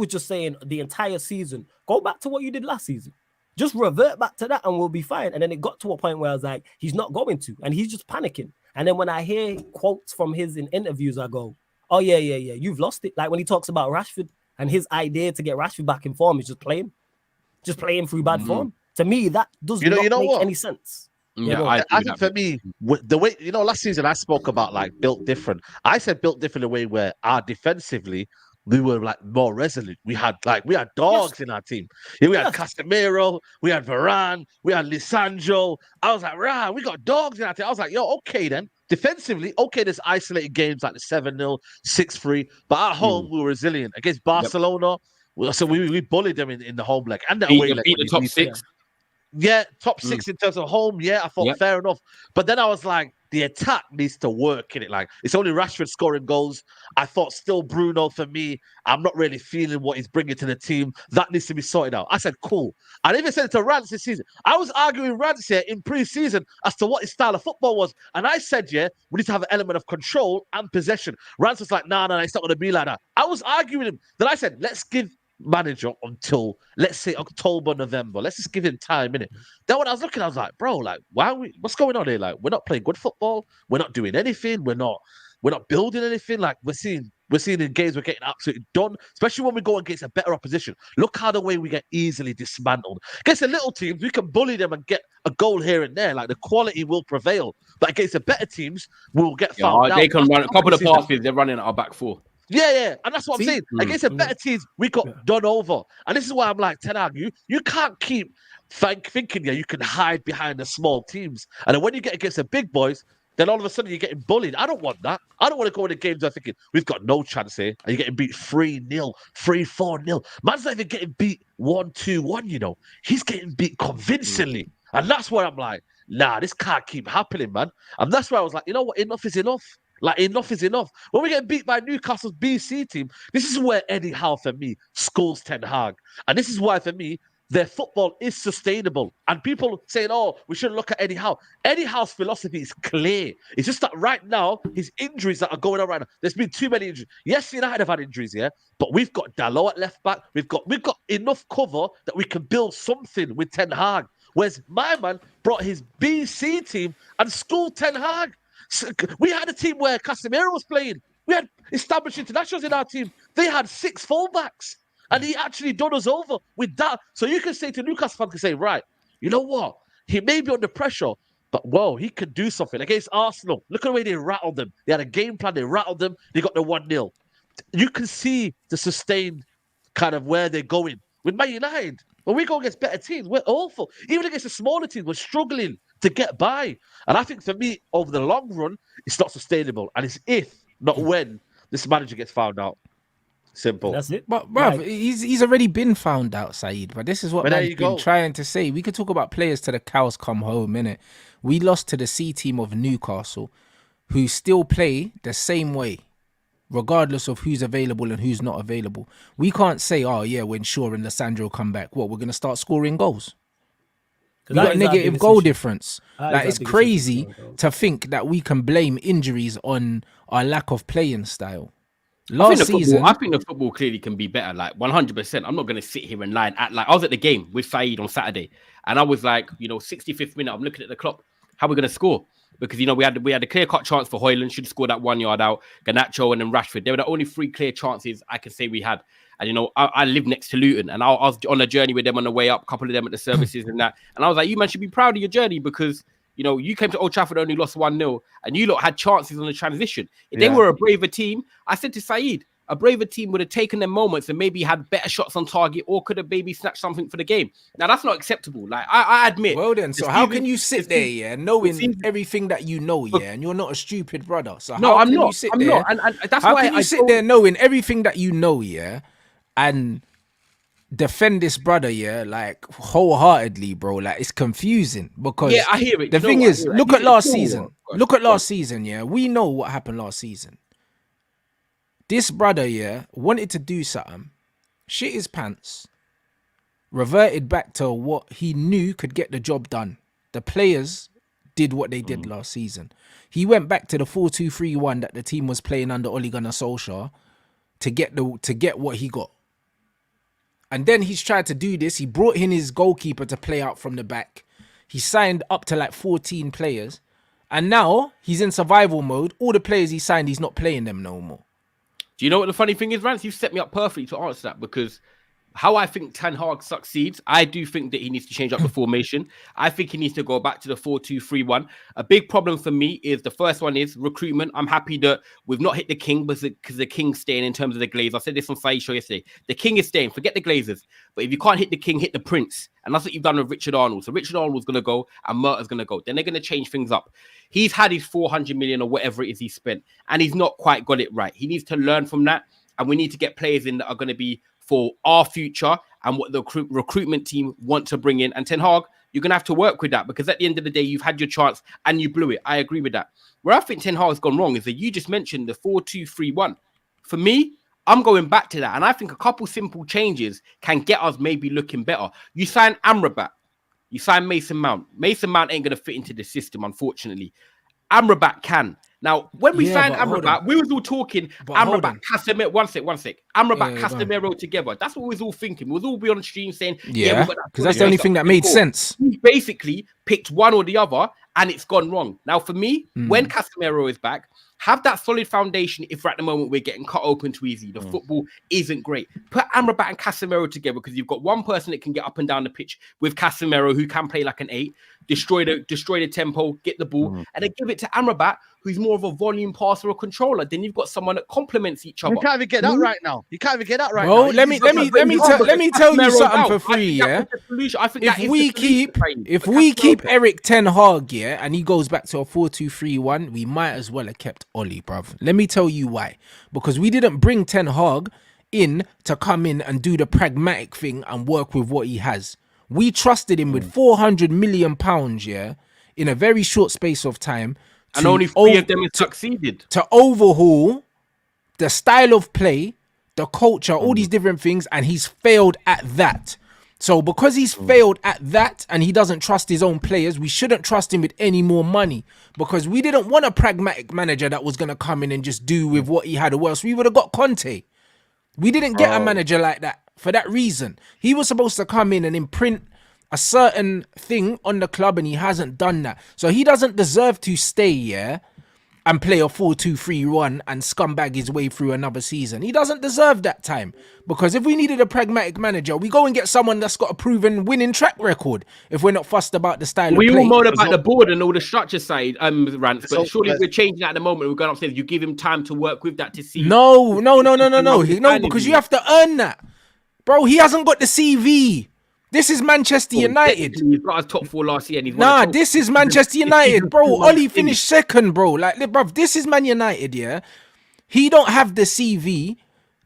B: just saying the entire season, go back to what you did last season. Just revert back to that and we'll be fine. And then it got to a point where I was like, he's not going to, and he's just panicking. And then when I hear quotes from his in interviews, I go, oh yeah, you've lost it. Like when he talks about Rashford and his idea to get Rashford back in form is just play him through bad form. To me, that does not make any sense.
E: Yeah,
D: I think for me, the way, last season I spoke about like built different. I said built different in a way where our defensively we were like more resolute. We had dogs in our team. Yeah, we had Casemiro, we had Varane, we had Lisandro. I was like, we got dogs in our team. I was like, yo, okay then. Defensively, okay, there's isolated games like the 7-0, 6-3, but at home we were resilient against Barcelona. So we bullied them in the home leg and the away leg.
E: Beat the top 6.
D: Yeah, top 6 in terms of home. Yeah, I thought fair enough. But then I was like, the attack needs to work in it. Like, it's only Rashford scoring goals. I thought still Bruno, for me, I'm not really feeling what he's bringing to the team. That needs to be sorted out. I said, cool. I even said it to Rance this season. I was arguing with Rance here in pre-season as to what his style of football was. And I said, yeah, we need to have an element of control and possession. Rance was like, no, it's not going to be like that. I was arguing with him. Then I said, let's give manager until, let's say, October, November. Let's just give him time, innit? Then when I was looking, I was like, bro, like, what's going on here? Like, we're not playing good football. We're not doing anything. We're not building anything. Like, we're seeing in games we're getting absolutely done, especially when we go against a better opposition. Look how the way we get easily dismantled. Against the little teams, we can bully them and get a goal here and there. Like, the quality will prevail. But against the better teams, we'll get found out.
E: They can run a couple of passes. They're running at our back 4.
D: Yeah. And that's what I'm saying. Against the better teams, we got done over. And this is why I'm like, Ten Hag, you can't keep thinking you can hide behind the small teams. And then when you get against the big boys, then all of a sudden you're getting bullied. I don't want that. I don't want to go into games where thinking, we've got no chance here. And you're getting beat 3-0, 3-4-0. Man's not even getting beat 1-2-1, He's getting beat convincingly. And that's where I'm like, nah, this can't keep happening, man. And that's where I was like, you know what? Enough is enough. Like, enough is enough. When we get beat by Newcastle's BC team, this is where Eddie Howe, for me, schools Ten Hag. And this is why, for me, their football is sustainable. And people saying, oh, we shouldn't look at Eddie Howe. Eddie Howe's philosophy is clear. It's just that right now, his injuries that are going on right now, there's been too many injuries. Yes, United have had injuries, yeah, but we've got Dalot at left back. We've got enough cover that we can build something with Ten Hag. Whereas my man brought his BC team and schooled Ten Hag. We had a team where Casemiro was playing. We had established internationals in our team. They had 6 fullbacks. And he actually done us over with that. So you can say to Newcastle fans, right, you know what? He may be under pressure, but whoa, he could do something. Against Arsenal, look at the way they rattled them. They had a game plan, they rattled them, they got the 1-0. You can see the sustained kind of where they're going. With Man United, when we go against better teams, we're awful. Even against the smaller teams, we're struggling to get by. And I think for me, over the long run, it's not sustainable. And it's if, not when, this manager gets found out. Simple.
B: That's it.
A: But bruv, he's already been found out, Saeed. But this is what man's been trying to say. We could talk about players till the cows come home, innit? We lost to the C team of Newcastle, who still play the same way, regardless of who's available and who's not available. We can't say, oh yeah, when Shaw and Lisandro come back, what, we're gonna start scoring goals? We got a negative goal difference. Like, it's crazy to think that we can blame injuries on our lack of playing style. I think
E: the football clearly can be better, like 100%. I'm not going to sit here and lie and act like I was at the game with Saeed on Saturday, and I was like, 65th minute, I'm looking at the clock. How are we going to score? Because we had a clear-cut chance for Højlund, should score that 1 yard out. Garnacho and then Rashford. They were the only 3 clear chances I can say we had. And I live next to Luton, and I was on a journey with them on the way up, a couple of them at the services and that. And I was like, you man should be proud of your journey because you came to Old Trafford, only lost 1-0, and you lot had chances on the transition. If they were a braver team, I said to Saeed, a braver team would have taken their moments and maybe had better shots on target or could have maybe snatched something for the game. Now, that's not acceptable. Like, I admit.
A: Well then, so how can you sit there, knowing everything that you know, and you're not a stupid brother? So
E: no,
A: how
E: I'm
A: can
E: not.
A: you sit
E: I'm
A: there?
E: not. And that's
A: how
E: why
A: can you sit there knowing everything that you know, and defend this brother, like wholeheartedly, bro? Like, it's confusing because
E: I hear it.
A: The thing is, look at last season. Look at last season, we know what happened last season. This brother, wanted to do something, shit his pants, reverted back to what he knew could get the job done. The players did what they did last season. He went back to the 4-2-3-1 that the team was playing under Ole Gunnar Solskjaer to get what he got. And then he's tried to do this. He brought in his goalkeeper to play out from the back. He signed up to like 14 players. And now he's in survival mode. All the players he signed, he's not playing them no more.
E: Do you know what the funny thing is, Rance? You've set me up perfectly to answer that, because how I think Ten Hag succeeds, I do think that he needs to change up the formation. I think he needs to go back to the 4-2-3-1. A big problem for me is the first one is recruitment. I'm happy that we've not hit the king because the king's staying in terms of the Glazers. I said this on Saeed's show yesterday. The king is staying. Forget the Glazers. But if you can't hit the king, hit the prince. And that's what you've done with Richard Arnold. So Richard Arnold's going to go and Murtaugh's going to go. Then they're going to change things up. He's had his 400 million or whatever it is he spent, and he's not quite got it right. He needs to learn from that. And we need to get players in that are going to be for our future and what the recruitment team want to bring in. And Ten Hag, you're going to have to work with that, because at the end of the day, you've had your chance and you blew it. I agree with that. Where I think Ten Hag has gone wrong is that you just mentioned the 4-2-3-1. For me, I'm going back to that. And I think a couple simple changes can get us maybe looking better. You sign Amrabat. You sign Mason Mount. Mason Mount ain't going to fit into the system, unfortunately. Amrabat can. Now, when we signed Amrabat, we was all talking Amrabat, Casemiro. One sec. Amrabat, Casemiro together. That's what we was all thinking. We was all be on the stream saying,
A: yeah, because that's the only thing that made sense.
E: We basically picked one or the other, and it's gone wrong. Now, for me, when Casemiro is back, have that solid foundation. If at the moment we're getting cut open too easy, the football isn't great. Put Amrabat and Casemiro together, because you've got one person that can get up and down the pitch with Casemiro, who can play like an 8, destroy the tempo, get the ball, and then give it to Amrabat, who's more of a volume passer or controller. Then you've got someone that complements each other.
D: You can't even get that right now. You can't even get that right
A: now.
D: now.
A: Let me tell you something for free, yeah. If we keep Eric Ten Hag, yeah, and he goes back to a 4-2-3-1, we might as well have kept Oli, bruv. Let me tell you why. Because we didn't bring Ten Hag in to come in and do the pragmatic thing and work with what he has. We trusted him with 400 million pounds, yeah, in a very short space of time.
E: And only 3 of them have succeeded.
A: To overhaul the style of play, the culture, all these different things, and he's failed at that. So because he's failed at that and he doesn't trust his own players, we shouldn't trust him with any more money, because we didn't want a pragmatic manager that was going to come in and just do with what he had, or else we would have got Conte. We didn't get a manager like that for that reason. He was supposed to come in and imprint a certain thing on the club, and he hasn't done that. So he doesn't deserve to stay, yeah, and play a 4-2-3-1 and scumbag his way through another season. He doesn't deserve that time, because if we needed a pragmatic manager, we go and get someone that's got a proven winning track record if we're not fussed about the style of play.
E: We all moan about the board and all the structure side, Rants, but surely we're changing that at the moment. We're going upstairs. You give him time to work with that to see.
A: No, because you have to earn that. Bro, he hasn't got the CV. This is Manchester United.
E: He's got a top 4 last year. And he's
A: this is Manchester United, bro. Oli finished second, bro. Like, bro, this is Man United, yeah. He don't have the CV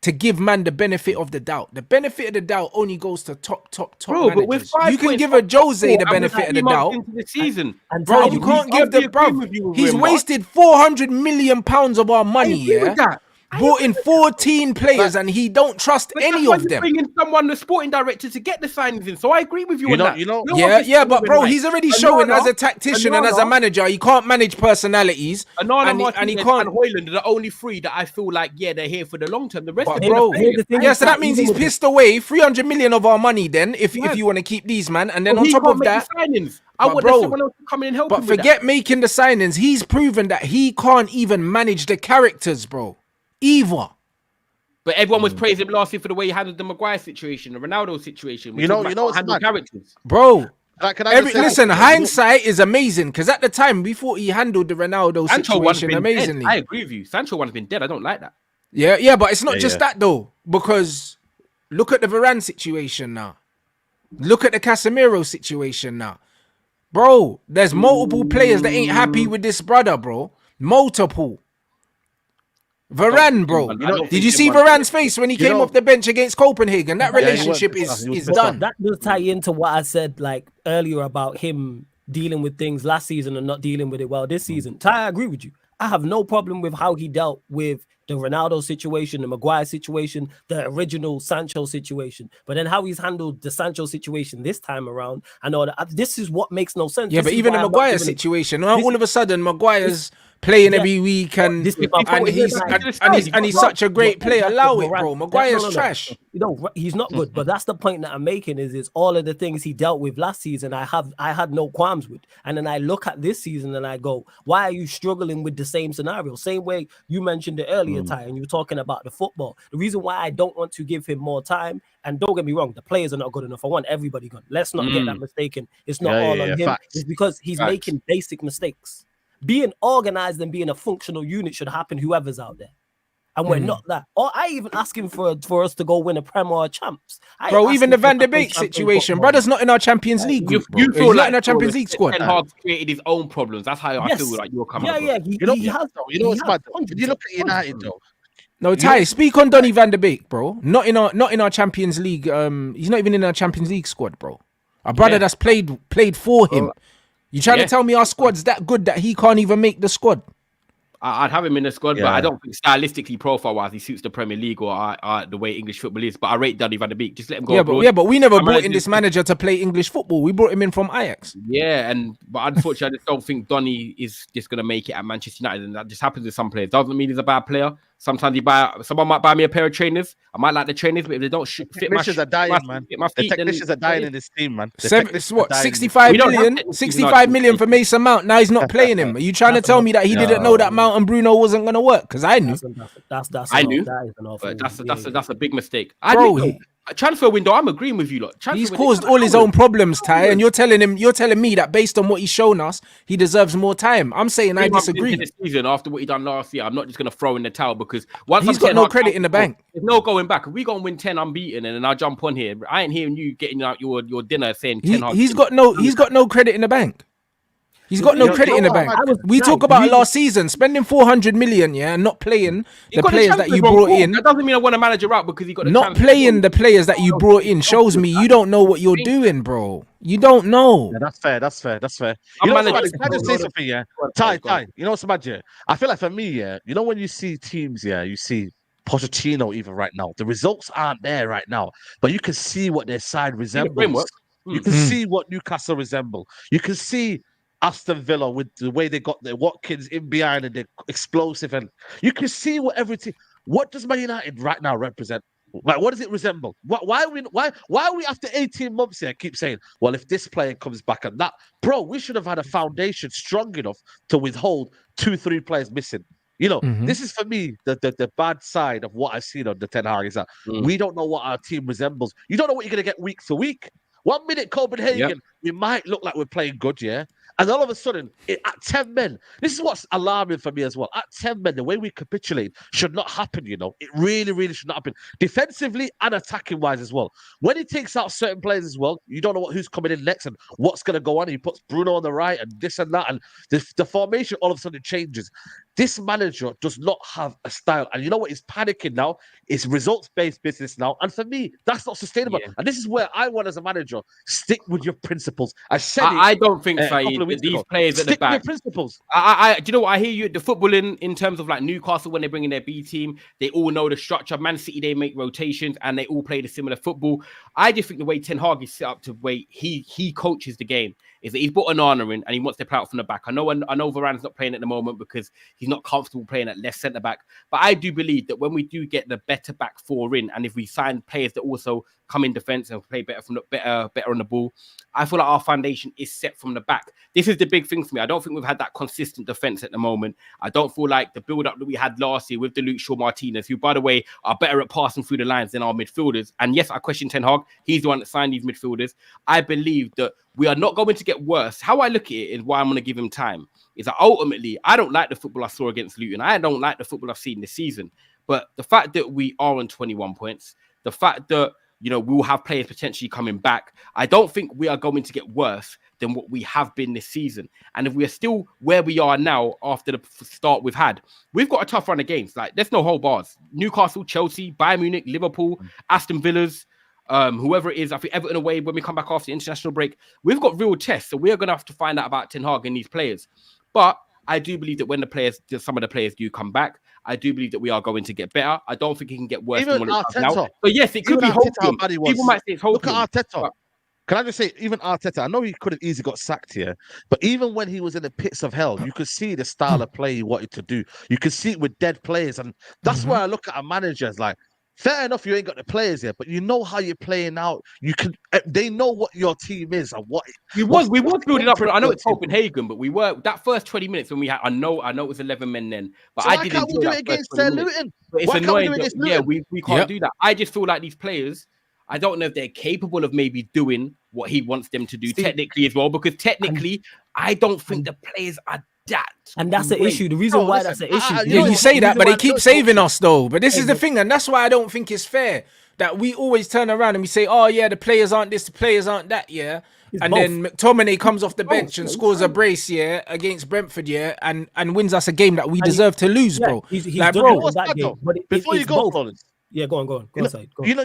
A: to give man the benefit of the doubt. The benefit of the doubt only goes to top bro, managers. But with you can give a Jose the benefit of the doubt.
E: The season.
A: And bro, you can't give the bro. He's wasted 400 million pounds of our money, yeah. Brought in 14 players and he don't trust any of them.
E: Bringing someone, the sporting director, to get the signings in. So I agree with you on
A: that. But bro, he's already showing as a tactician and as a manager, he can't manage personalities. And he can't.
E: And Højlund are the only 3 that I feel like, they're here for the long term. The rest of
A: them, so that means he's pissed away 300 million of our money. Then, if you want to keep these, man, and then on top of that.
E: I want someone else to come in and help him.
A: But forget making the signings. He's proven that he can't even manage the characters, bro. Either.
E: But everyone was praising him last year for the way he handled the Maguire situation, the Ronaldo situation.
D: You know what's mad?
E: Characters.
A: Bro, listen, hindsight is amazing, because at the time we thought he handled the Ronaldo situation amazingly.
E: I agree with you. Sancho one's been dead. I don't like that.
A: Yeah, but it's not just that though, because look at the Varane situation now. Look at the Casemiro situation now. Bro, there's multiple players that ain't happy with this brother, bro. Multiple. Varane, bro. Did you see Varane's face when he came off the bench against Copenhagen? That relationship is done.
B: That does tie into what I said like earlier about him dealing with things last season and not dealing with it well this season. Ty, I agree with you. I have no problem with how he dealt with the Ronaldo situation, the Maguire situation, the original Sancho situation. But then how he's handled the Sancho situation this time around, I know that this is what makes no sense.
A: Yeah, but even the Maguire situation, all of a sudden, Maguire's playing every week, and
B: This is my
A: and
B: point.
A: he's such a great player. Allow it, bro. Maguire's trash.
B: He's not good, but that's the point that I'm making. Is all of the things he dealt with last season, I had no qualms with, and then I look at this season and I go, why are you struggling with the same scenario? Same way you mentioned it earlier, Ty, and you were talking about the football. The reason why I don't want to give him more time, and don't get me wrong, the players are not good enough. I want everybody good. Let's not get that mistaken. It's not all on him.
D: Facts.
B: It's because he's making basic mistakes. Being organized and being a functional unit should happen whoever's out there. And we're not that. Or I even asking for us to go win a Prem or a Champs.
A: Bro, even the Van der Beek situation, brother's not in our Champions League group.
E: You feel
A: he's
E: like
A: not in our Champions League squad.
E: Ten Hag created his own problems. That's how I feel like you're coming.
B: Yeah.
D: You know what's bad? When you look at United, though.
A: No, Ty, speak on Donny Van der Beek, bro. Not in our Champions League. He's not even in our Champions League squad, bro. Our brother that's played for him. You trying to tell me our squad's that good that he can't even make the squad?
E: I'd have him in the squad, but I don't think stylistically, profile-wise, he suits the Premier League or the way English football is. But I rate Donny Van der Beek. Just let him go.
A: But we never brought in this manager to play English football. We brought him in from Ajax.
E: Yeah, but unfortunately, I just don't think Donny is just going to make it at Manchester United, and that just happens with some players. Doesn't mean he's a bad player. Sometimes someone might buy me a pair of trainers. I might like the trainers, but if they don't fit my
D: technicians are dying, man. The technicians are dying in this team, man.
A: 65 million for Mason Mount. Now he's not playing him. Are you trying to tell me that he didn't know that Mount and Bruno wasn't going to work? Because I knew.
E: I knew. But that's a big mistake. Transfer window, I'm agreeing with you lot.
A: He's caused all his own problems, Ty, and you're telling me that based on what he's shown us, he deserves more time. I'm saying I disagree.
E: This season, after what he done last year, I'm not just going to throw in the towel because once
A: he's got no credit in the bank.
E: There's no going back. If we go and win 10 unbeaten, and then I jump on here, I ain't hearing you getting out your dinner saying 10.
A: He's got no credit in the bank. He's got no credit in the bank. We talk about last season, spending 400 million, and not playing the players that you brought in.
E: That doesn't mean I want a manager out because he got
A: not playing the players that you brought in shows me you don't know what you're doing, bro. You don't know.
D: Yeah, that's fair. You know what's bad? Can I just say something, yeah? Ty, you know what's bad, yeah? I feel like for me, yeah, you know when you see teams, yeah, you see Pochettino even right now. The results aren't there right now, but you can see what their side resembles. You can see what Newcastle resemble. You can see Aston Villa with the way they got their Watkins in behind and they're explosive, and you can see what everything. What does Man United right now represent? Like, what does it resemble? Why are we after 18 months here keep saying, well, if this player comes back and that, bro, we should have had a foundation strong enough to withhold 2-3 players missing. You know, this is for me the bad side of what I've seen on the Ten Hag is that we don't know what our team resembles. You don't know what you're gonna get week for week. 1 minute Copenhagen, we might look like we're playing good, yeah. And all of a sudden, at 10 men, this is what's alarming for me as well. At 10 men, the way we capitulate should not happen, you know. It really, really should not happen. Defensively and attacking-wise as well. When he takes out certain players as well, you don't know who's coming in next and what's going to go on. He puts Bruno on the right and this and that. And the formation all of a sudden changes. This manager does not have a style. And you know what? He's panicking now. It's results-based business now. And for me, that's not sustainable. Yeah. And this is where I want as a manager, stick with your principles.
E: I don't think, Saeed, these players at the back.
D: Principles.
E: Do you know what? I hear you. The football in terms of like Newcastle, when they bring in their B team, they all know the structure. Man City, they make rotations and they all play the similar football. I just think the way Ten Hag is set up, to way he coaches the game, is that he's brought Onana in and he wants to play out from the back. I know Varane's not playing at the moment because he's not comfortable playing at left centre back. But I do believe that when we do get the better back four in, and if we sign players that also come in defence and play better better on the ball, I feel like our foundation is set from the back. This is the big thing for me. I don't think we've had that consistent defence at the moment. I don't feel like the build-up that we had last year with the Luke Shaw Martinez, who, by the way, are better at passing through the lines than our midfielders. And yes, I question Ten Hag. He's the one that signed these midfielders. I believe that we are not going to get worse. How I look at it is why I'm going to give him time. Is that ultimately, I don't like the football I saw against Luton. I don't like the football I've seen this season. But the fact that we are on 21 points, the fact that, you know, we will have players potentially coming back, I don't think we are going to get worse than what we have been this season. And if we are still where we are now after the start we've had, we've got a tough run of games. Like, there's no whole bars. Newcastle, Chelsea, Bayern Munich, Liverpool, Aston Villas, whoever it is. I think Everton away when we come back after the international break. We've got real tests, so we're going to have to find out about Ten Hag and these players. But I do believe that when some of the players do come back, I do believe that we are going to get better. I don't think it can get worse than what it is now. But yes, it could be hoping. People might say it's hoping.
D: Look at Arteta. Can I just say, even Arteta, I know he could have easily got sacked here, but even when he was in the pits of hell, you could see the style of play he wanted to do. You could see it with dead players. And that's where I look at a manager as like, fair enough, you ain't got the players here, but you know how you're playing out. They know what your team is and what
E: we was building up. I know it's Copenhagen, but we were that first 20 minutes when we had. I know it was 11 men then, but
D: so
E: I
D: why
E: didn't
D: can't we do it against Luton?
E: It's
D: Why
E: annoying.
D: Can't we do it against Luton?
E: Yeah, we can't do that. I just feel like these players. I don't know if they're capable of maybe doing what he wants them to do technically as well, because technically, I don't think the players are that.
B: And that's the issue. The reason why that's the issue.
A: Yeah, you say that, but they keep saving us though. But this is the thing, and that's why I don't think it's fair that we always turn around and we say, oh yeah, the players aren't this, the players aren't that, yeah. And then McTominay comes off the bench and scores a brace, yeah, against Brentford, yeah, and wins us a game that we deserve to lose, bro.
B: He's
A: like,
B: bro,
D: that game. Before you go, Collins.
B: Yeah, go on.
D: You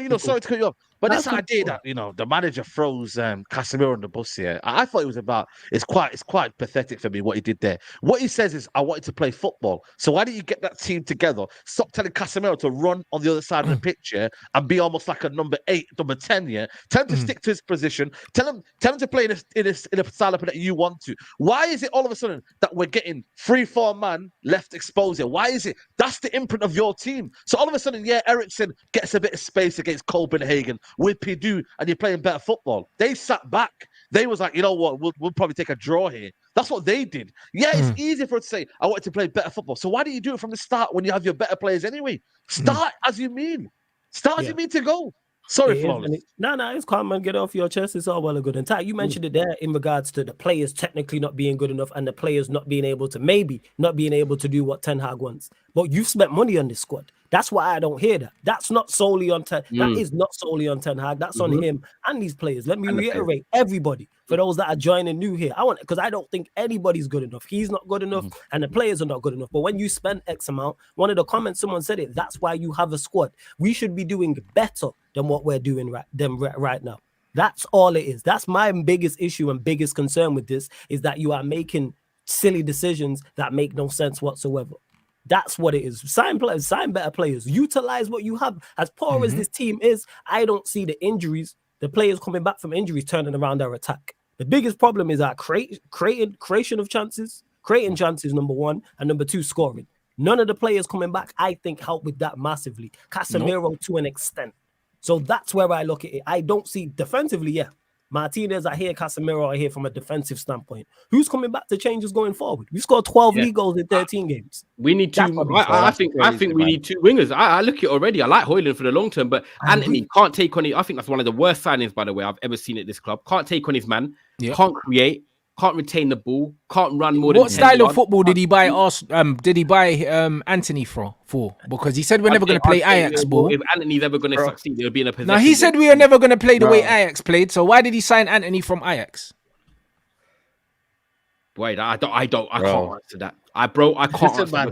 D: know, sorry to cut you off, but this idea that the manager throws Casemiro on the bus here, I thought it was about. It's quite pathetic for me what he did there. What he says is, I wanted to play football. So why didn't you get that team together? Stop telling Casemiro to run on the other side of the pitch, yeah, and be almost like a number 8, number 10, yeah. Tell him to stick to his position. Tell him to play in a style of play that you want to. Why is it all of a sudden that we're getting 3-4 man left exposed here? Why is it? That's the imprint of your team. So all of a sudden, yeah, Ericsson gets a bit of space against Copenhagen with Pidou, and you're playing better football. They sat back. They was like, you know what, we'll probably take a draw here. That's what they did. Yeah, it's easy for us to say, I wanted to play better football. So why do you do it from the start when you have your better players anyway? Start as you mean. Start as you mean to go. Sorry, Flawless.
B: No, it's calm, man. Get off your chest. It's all well and good. And Ty, you mentioned it there in regards to the players technically not being good enough and the players not being able to do what Ten Hag wants. But you've spent money on this squad. That's why I don't hear that. That's not solely on That is not solely on Ten Hag. That's on him and these players. Let me reiterate, everybody, for those that are joining new here, because I don't think anybody's good enough. He's not good enough, and the players are not good enough. But when you spend X amount, one of the comments, someone said it, that's why you have a squad. We should be doing better than what we're doing right now. That's all it is. That's my biggest issue and biggest concern with this, is that you are making silly decisions that make no sense whatsoever. That's what it is. Sign players, sign better players. Utilize what you have. As poor as this team is, I don't see the injuries, the players coming back from injuries turning around our attack. The biggest problem is our creation of chances, creating chances, number one, and number two, scoring. None of the players coming back, I think, help with that massively. Casemiro to an extent. So that's where I look at it. I don't see defensively, yeah. Martinez, I hear Casemiro, I hear from a defensive standpoint. Who's coming back to changes going forward? We scored 12 league goals in 13 games.
E: We need two. I think we need two wingers. I look at it already. I like Højlund for the long term, but Anthony can't take on it. I think that's one of the worst signings, by the way, I've ever seen at this club. Can't take on his man. Yep. Can't create. Can't retain the ball. Can't run more than.
A: What style of football did he buy Anthony for? Because he said we're never going to play Ajax ball.
E: If Anthony's ever going to succeed, it'll be in a position.
A: Now he said we are never going to play the way Ajax played. So why did he sign Anthony from Ajax?
E: Wait, I can't answer that. I can't.
D: Listen, man,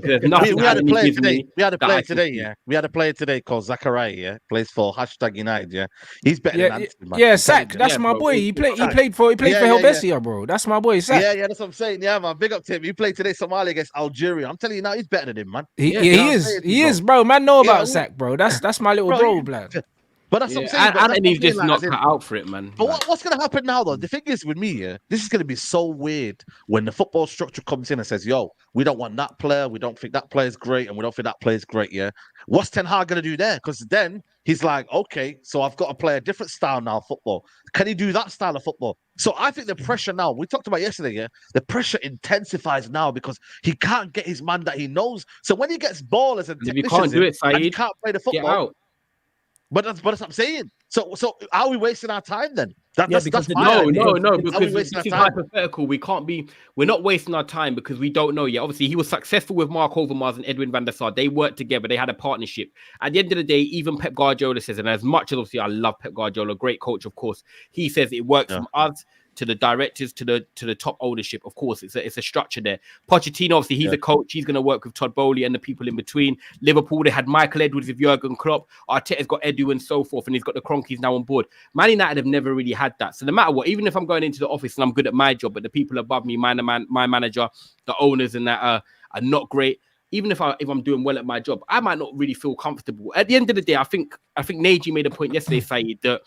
D: we had a player today. We had a player today. Yeah, we had a player today called Zachariah. Yeah, plays for #United. Yeah, he's better than Anthony, man.
A: Yeah, Sack. That's my boy. He played for Helvetia, bro. That's my boy, Sack.
D: Yeah, that's what I'm saying. Yeah, man, big up to him. He played today Somalia against Algeria. I'm telling you now, he's better than him, man.
A: He is, bro. Man, know about Sack, bro. That's my little bro, blood.
D: But that's what I'm saying.
E: Anthony's just not cut out for it, man.
D: But what's going to happen now, though? The thing is with me, yeah, this is going to be so weird when the football structure comes in and says, yo, we don't want that player. We don't think that player's great. And we don't think that player's great, yeah. What's Ten Hag going to do there? Because then he's like, okay, so I've got to play a different style now of football. Can he do that style of football? So I think the pressure now, we talked about yesterday, yeah, the pressure intensifies now because he can't get his man that he knows. So when he gets ballers and technicians,
E: if you can't do it, Saeed,
D: and he can't play the football.
E: Get out.
D: But that's what I'm saying. So are we wasting our time then?
E: No, because this is hypothetical. We're not wasting our time because we don't know yet. Obviously, he was successful with Mark Overmars and Edwin van der Sar. They worked together. They had a partnership. At the end of the day, even Pep Guardiola says, and as much as obviously I love Pep Guardiola, great coach, of course, he says it works from us to the directors, to the top ownership. Of course, it's a structure there. Pochettino, obviously, he's a coach. He's going to work with Todd Bowley and the people in between. Liverpool, they had Michael Edwards with Jurgen Klopp. Arteta's got Edu and so forth, and he's got the Cronkies now on board. Man United have never really had that. So no matter what, even if I'm going into the office and I'm good at my job, but the people above me, my manager, the owners and that are not great, even if I'm doing well at my job, I might not really feel comfortable. At the end of the day, I think Neji made a point yesterday, Saeed, that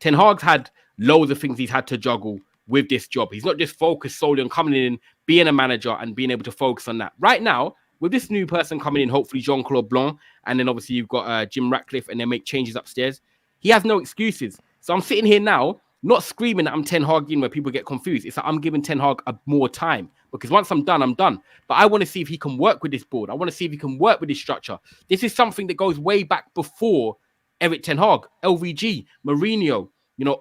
E: Ten Hag's had loads of things he's had to juggle with this job. He's not just focused solely on coming in, being a manager and being able to focus on that. Right now, with this new person coming in, hopefully Jean-Claude Blanc, and then obviously you've got Jim Ratcliffe, and they make changes upstairs. He has no excuses. So I'm sitting here now, not screaming that I'm Ten Hag in where people get confused. It's like I'm giving Ten Hag more time, because once I'm done, I'm done. But I want to see if he can work with this board. I want to see if he can work with this structure. This is something that goes way back before Eric Ten Hag, LVG, Mourinho,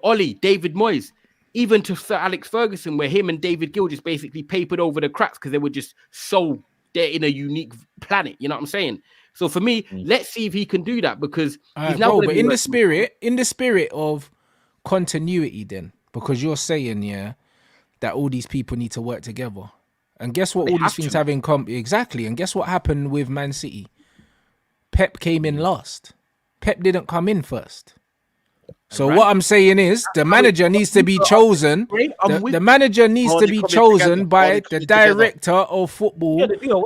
E: Oli, David Moyes, even to Sir Alex Ferguson, where him and David Gill just basically papered over the cracks because they were just so they're in a unique planet. You know what I'm saying? So for me, let's see if he can do that, because he's now.
A: But in the spirit of continuity, then, because you're saying that all these people need to work together, and guess what? All these things have in common. Exactly, and guess what happened with Man City? Pep came in last. Pep didn't come in first. So what I'm saying is the manager needs to be chosen. The manager needs to be chosen by the director of football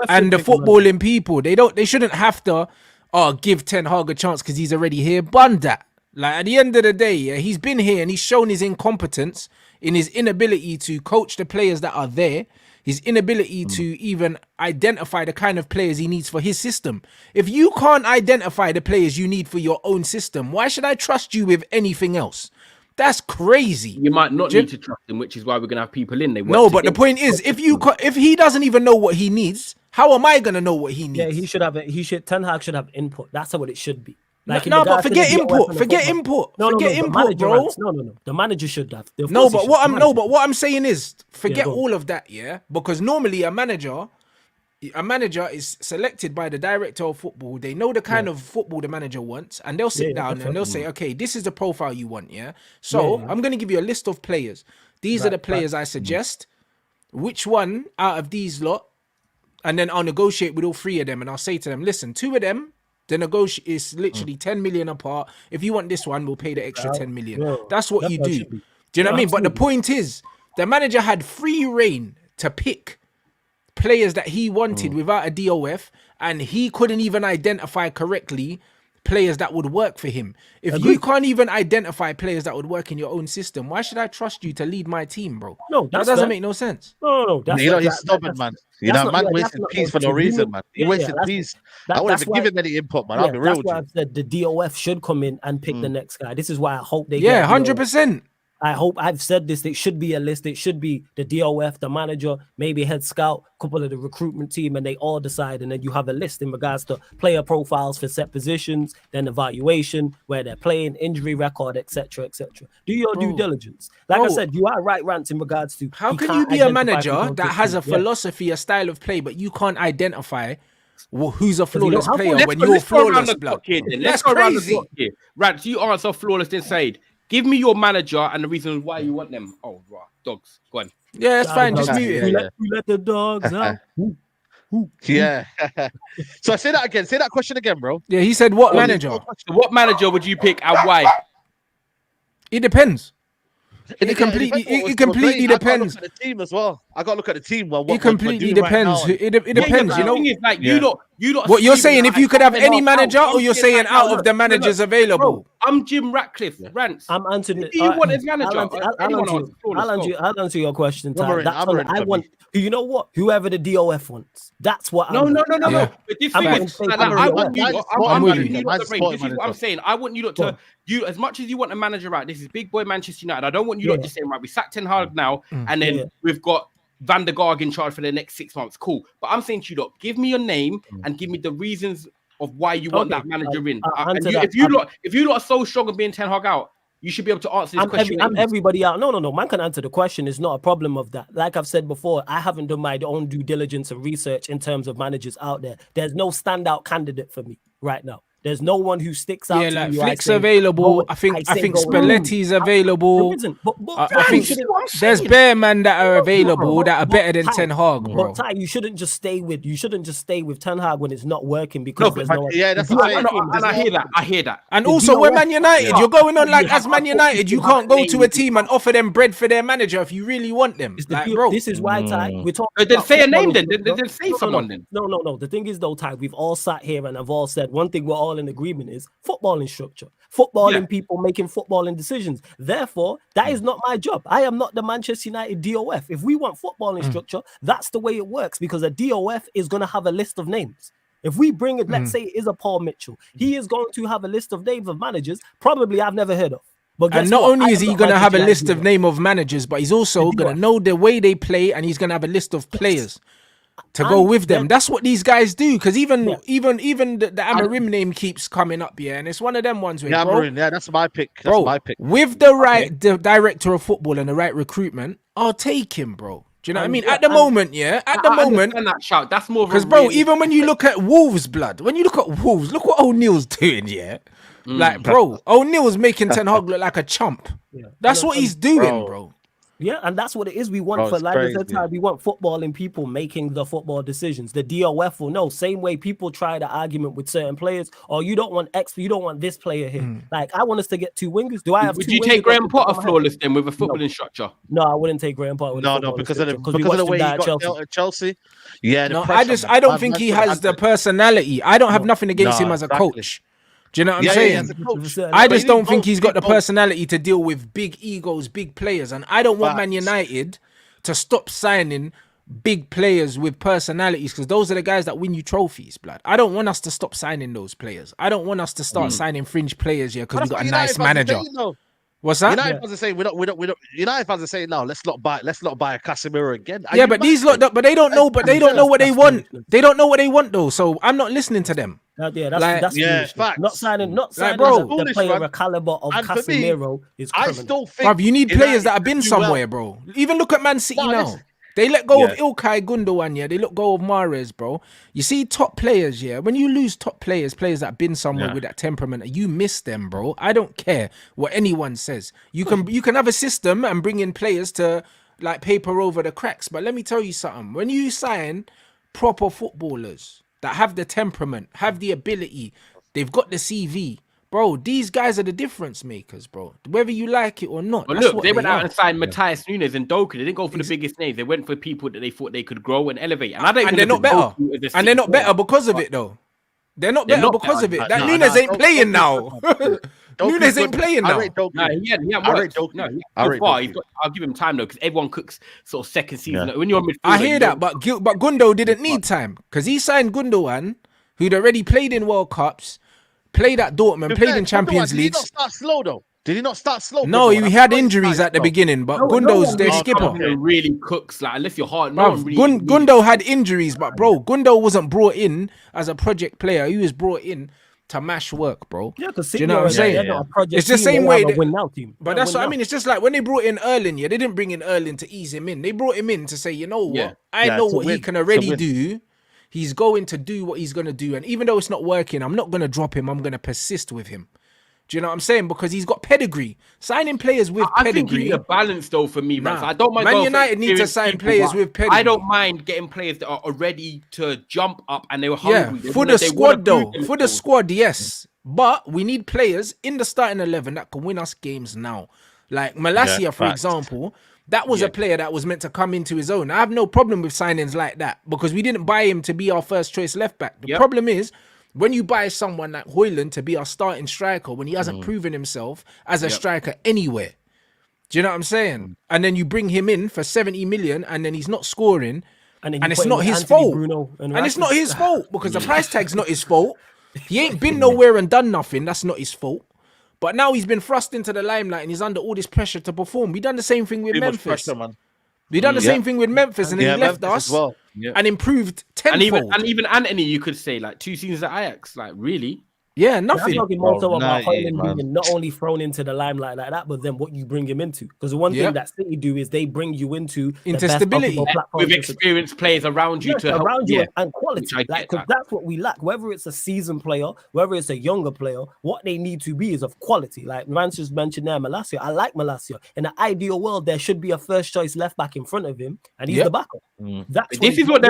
A: and the footballing people. They shouldn't have to give Ten Hag a chance because he's already here. Bun that. Like, at the end of the day, he's been here and he's shown his incompetence in his inability to coach the players that are there. His inability to even identify the kind of players he needs for his system. If you can't identify the players you need for your own system, why should I trust you with anything else? That's crazy.
E: You might not need to trust him, which is why we're going to have people in.
A: But the point is, if he doesn't even know what he needs, how am I going to know what he needs?
B: Yeah, Ten Hag should have input. That's what it should be. Like
A: but forget input. Forget input, bro.
B: No. The manager should have.
A: But what I'm saying is, forget all of that, because normally a manager is selected by the director of football. They know the kind of football the manager wants, and they'll sit down and they'll say, okay, this is the profile you want, So I'm going to give you a list of players. These are the players I suggest. Which one out of these lot? And then I'll negotiate with all three of them, and I'll say to them, listen, two of them, the negotiation is literally 10 million apart. If you want this one, we'll pay the extra 10 million. That's what you do. Do you know what I mean? But the point is, the manager had free reign to pick players that he wanted without a DOF, and he couldn't even identify correctly players that would work for him. If you can't even identify players that would work in your own system, why should I trust you to lead my team, bro?
B: No,
A: that doesn't make no sense.
B: No.
D: He's stubborn, man. Man wasted peace for no reason, man. He wasted peace. I wouldn't have given any input, man. I'll be real.
B: That's why I've said the DOF should come in and pick the next guy. This is why I hope they
A: 100%.
B: I hope I've said this. It should be a list. It should be the DOF, the manager, maybe head scout, couple of the recruitment team, and they all decide. And then you have a list in regards to player profiles for set positions, then evaluation, where they're playing, injury record, etc., etc. Do your due diligence. Like I said, you are right, Rants, in regards to
A: how can you be a manager that has a philosophy, a style of play, but you can't identify who's a flawless player when you're flawless, blood?
E: Let's go around the clock here. Rants, you answer flawless, then Said. Give me your manager and the reason why you want them. Oh, right. Dogs. Go on.
A: Yeah, it's fine. Just mute it.
B: We let the dogs out.
D: Yeah. So say that again. Say that question again, bro.
A: Yeah, he said what manager?
E: What manager would you pick and why?
A: It depends. It completely depends.
D: I got to look at the team as well. I got to look at the team. Well,
A: it completely depends. Right, it depends, you know.
E: Thing is, like, you lot.
A: What you're saying? If you could have any manager, or you're saying out of the managers available?
E: Bro, I'm Jim Ratcliffe. Rants.
B: I'm answering.
E: Do you want as manager?
B: I'll answer your question. I want. You know what? Whoever the DOF wants. That's what.
E: No. But this thing is, I want you. I'm with you. This is what I'm saying. I want you lot to. You, as much as you want a manager, right? This is big boy Manchester United. I don't want you lot just saying, right, we sacked Ten Hag now, and then we've got Van der Gaag in charge for the next 6 months. Cool. But I'm saying to you lot, give me your name and give me the reasons of why you want that manager in. If you lot are so strong on being Ten Hag out, you should be able to answer this question.
B: I'm everybody out. No. Man can answer the question. It's not a problem of that. Like I've said before, I haven't done my own due diligence and research in terms of managers out there. There's no standout candidate for me right now. There's no one who sticks out.
A: Yeah, like Flick's available. I think Spalletti's available. I think there's bare men that are available that are better than Ten Hag, bro.
B: But Ty, you shouldn't just stay with Ten Hag when it's not working because
E: that's and I hear that.
A: And also, we're Man United. You're going on like as Man United, you can't go to a team and offer them bread for their manager if you really want them. Like, bro,
B: this is why, Ty, we're talking.
E: Then say a name then. Then say someone then.
B: No. The thing is though, Ty, we've all sat here and I've all said one thing. We're all footballing agreement is footballing structure, footballing people making footballing decisions. Therefore, that is not my job. I am not the Manchester United DOF. If we want footballing structure, that's the way it works, because a DOF is going to have a list of names. If we bring it, let's say it is a Paul Mitchell, he is going to have a list of names of managers probably I've never heard of. But
A: and not only is he going to have a list of name of managers, but he's also going to know the way they play, and he's going to have a list of players to go with them. That's what these guys do. Because even the Amarim name keeps coming up, and it's one of them ones where,
D: Amarim, that's my pick. That's my pick.
A: With the director of football and the right recruitment, I'll take him, bro. Do you know what I mean? At the moment,
E: that shout. That's more
A: because, bro, even when you look at Wolves, look what O'Neill's doing, like, bro, O'Neill's making Ten Hag look like a chump. That's what he's doing, bro.
B: Yeah, and that's what it is. We want we want footballing people making the football decisions. The DOF will know. Same way people try the argument with certain players. Oh, you don't want X, you don't want this player here. Like, I want us to get two wingers. Do I have?
E: Would you take Graham Potter flawless then with a footballing structure?
B: No, I wouldn't take Graham Potter.
D: No, because of the way he got dealt at Chelsea. Yeah,
A: no, I don't think he has the personality. I don't have nothing against him as a coach. Do you know what I'm saying? I just don't think he's got the personality to deal with big egos, big players. And I don't want Man United to stop signing big players with personalities, because those are the guys that win you trophies, blood. I don't want us to stop signing those players. I don't want us to start signing fringe players here because we got a nice manager. What's that?
D: United fans are saying we don't. United fans are saying no. Let's not buy a Casemiro again.
A: Yeah, but these lot, but they don't know. But they don't know what they want. They don't know what they want though. So I'm not listening to them.
B: That's
D: facts.
B: Not signing
A: bro,
B: the player of a caliber of Casemiro is criminal.
D: I still think
A: you need players that have been somewhere, bro. Even look at Man City now. They let go of Ilkay Gundogan, they let go of Mahrez, bro. You see top players, when you lose top players that have been somewhere with that temperament, you miss them, bro. I don't care what anyone says. You can have a system and bring in players to like paper over the cracks. But let me tell you something. When you sign proper footballers that have the temperament, have the ability, they've got the CV, bro, these guys are the difference makers, bro. Whether you like it or not.
E: But look, they went out and signed Matthias Nunes and Doku. They didn't go for the biggest names. They went for people that they thought they could grow and elevate. And
A: they're not better. And they're not better because of it, though. They're not better because of it. That Nunes ain't playing now. Nunes ain't playing now.
E: I'll give him time though, because everyone cooks sort of second season. When you're midfield,
A: I hear that, but Gundo didn't need time because he signed Gundogan, who'd already played in World Cups. Played at Dortmund, played in Champions League.
D: Did he not start slow though? Did he not start slow?
A: No, he had injuries at the beginning, but Gundo's their skipper.
E: Really cooks, like, unless you're hard.
A: Gundo had injuries, but bro, Gundo wasn't brought in as a project player. He was brought in to mash work, bro.
B: Yeah, because
A: you know what I'm saying? It's the same way. But that's what I mean. It's just like when they brought in Erling, they didn't bring in Erling to ease him in. They brought him in to say, you know what? I know what he can already do. He's going to do what he's going to do. And even though it's not working, I'm not going to drop him. I'm going to persist with him. Do you know what I'm saying? Because he's got pedigree. Signing players with pedigree. I think you need
E: a balance, though, for me, man. So I don't mind.
A: Man United need to sign players with pedigree.
E: I don't mind getting players that are ready to jump up and they were hungry.
A: Yeah, for the squad, though. For the squad, yes. But we need players in the starting 11 that can win us games now. Like Malacia, for example. That was a player that was meant to come into his own. I have no problem with signings like that because we didn't buy him to be our first choice left back. The problem is when you buy someone like Højlund to be our starting striker when he hasn't proven himself as a striker anywhere. Do you know what I'm saying? And then you bring him in for 70 million and then he's not scoring and it's not his fault. And it's not his fault because the price tag's not his fault. He ain't been nowhere and done nothing. That's not his fault. But now he's been thrust into the limelight and he's under all this pressure to perform. We done the same thing with Memphis. We done the same thing with Memphis and then he left us and improved tenfold.
E: And even Anthony, you could say, like 2 seasons at Ajax, like really.
A: Yeah, nothing.
B: I'm talking more so about Højlund being not only thrown into the limelight like that, but then what you bring him into. Because the one thing that City do is they bring you into
A: stability
E: with experienced players around you to help you
B: and quality. Because that's what we lack. Whether it's a seasoned player, whether it's a younger player, what they need to be is of quality. Like Rance just mentioned there, Malacia. I like Malacia. In the ideal world, there should be a first choice left back in front of him, and he's the backup.
E: This is what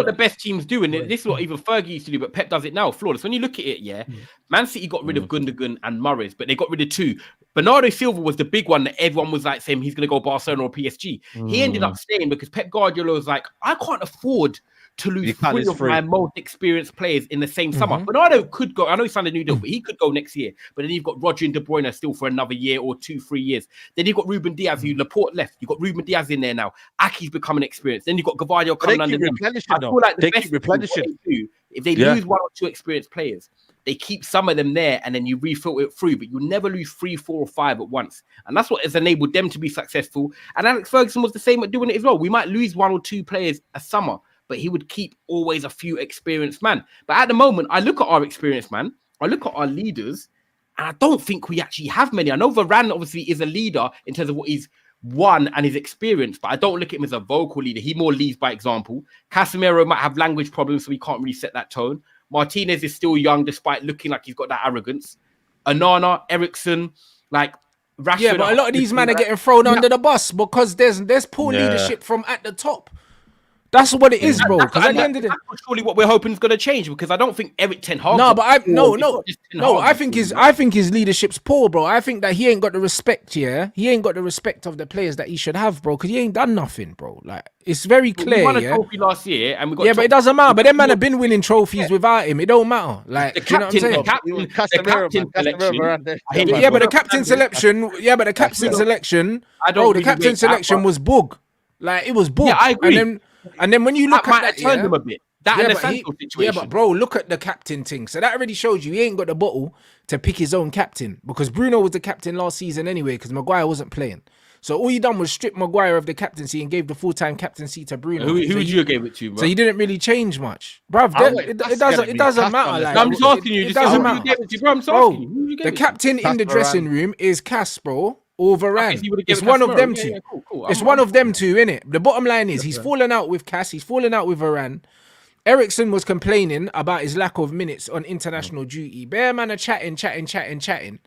E: the best teams do, and this is what even Fergie used to do, but Pep does it now. Flawless. When you look at it, Man City got rid of Gundogan and Mahrez, but they got rid of 2. Bernardo Silva was the big one that everyone was like saying he's going to go Barcelona or PSG. He ended up staying because Pep Guardiola was like, I can't afford to lose
D: You can't
E: 3
D: lose
E: of
D: 3.
E: my most experienced players in the same summer. Bernardo could go. I know he signed a new deal, but he could go next year. But then you've got Roger and De Bruyne still for another year or 2-3 years. Then you've got Ruben Diaz, who Laporte left. You've got Ruben Diaz in there now. Aki's becoming experienced. Then you've got Gavardio coming under them. I feel like the best thing they do, if they lose 1 or 2 experienced players, they keep some of them there and then you refilter it through, but you never lose 3, 4, or 5 at once. And that's what has enabled them to be successful. And Alex Ferguson was the same at doing it as well. We might lose 1 or 2 players a summer, but he would keep always a few experienced man. But at the moment, I look at our experienced man, I look at our leaders, and I don't think we actually have many. I know Varane obviously is a leader in terms of what he's won and his experience, but I don't look at him as a vocal leader. He more leads by example. Casemiro might have language problems, so he can't really set that tone. Martinez is still young, despite looking like he's got that arrogance. Anana, Ericsson, like Rashford.
A: Yeah, but a lot of these men are getting thrown under the bus because there's poor leadership from at the top. That's what it is, bro. Because at the end of the day,
E: that's surely what we're hoping is going to change. Because I don't think Eric Ten Hag.
A: no, but I think his leadership's poor, bro. I think that he ain't got the respect. Yeah, he ain't got the respect of the players that he should have, bro. Because he ain't done nothing, bro. Like it's very clear.
E: We won a trophy last year, and we got
A: but it doesn't matter. But them man have been winning trophies without him. It don't matter. Like
E: the
A: you know what I'm saying?
E: The captain selection.
A: But the captain selection. The captain selection was bug. Like it was bug.
E: Yeah, I agree.
A: And then when you look at that,
E: turned him a bit. And the Sancho situation.
A: Yeah, but bro, look at the captain thing. So that already shows you he ain't got the bottle to pick his own captain because Bruno was the captain last season anyway because Maguire wasn't playing. So all you done was strip Maguire of the captaincy and gave the full-time captaincy to Bruno.
E: Who would you gave it to, bro?
A: So you didn't really change much, bruv. It doesn't matter. Like,
E: I'm just asking you.
A: It doesn't matter. The captain in the dressing room is Cass, bro. Or Varane. It's one of them two.
E: Cool.
A: It's one of them two, innit? The bottom line is he's fallen out with Cass. He's fallen out with Varane. Ericsson was complaining about his lack of minutes on international duty. Bear man are chatting.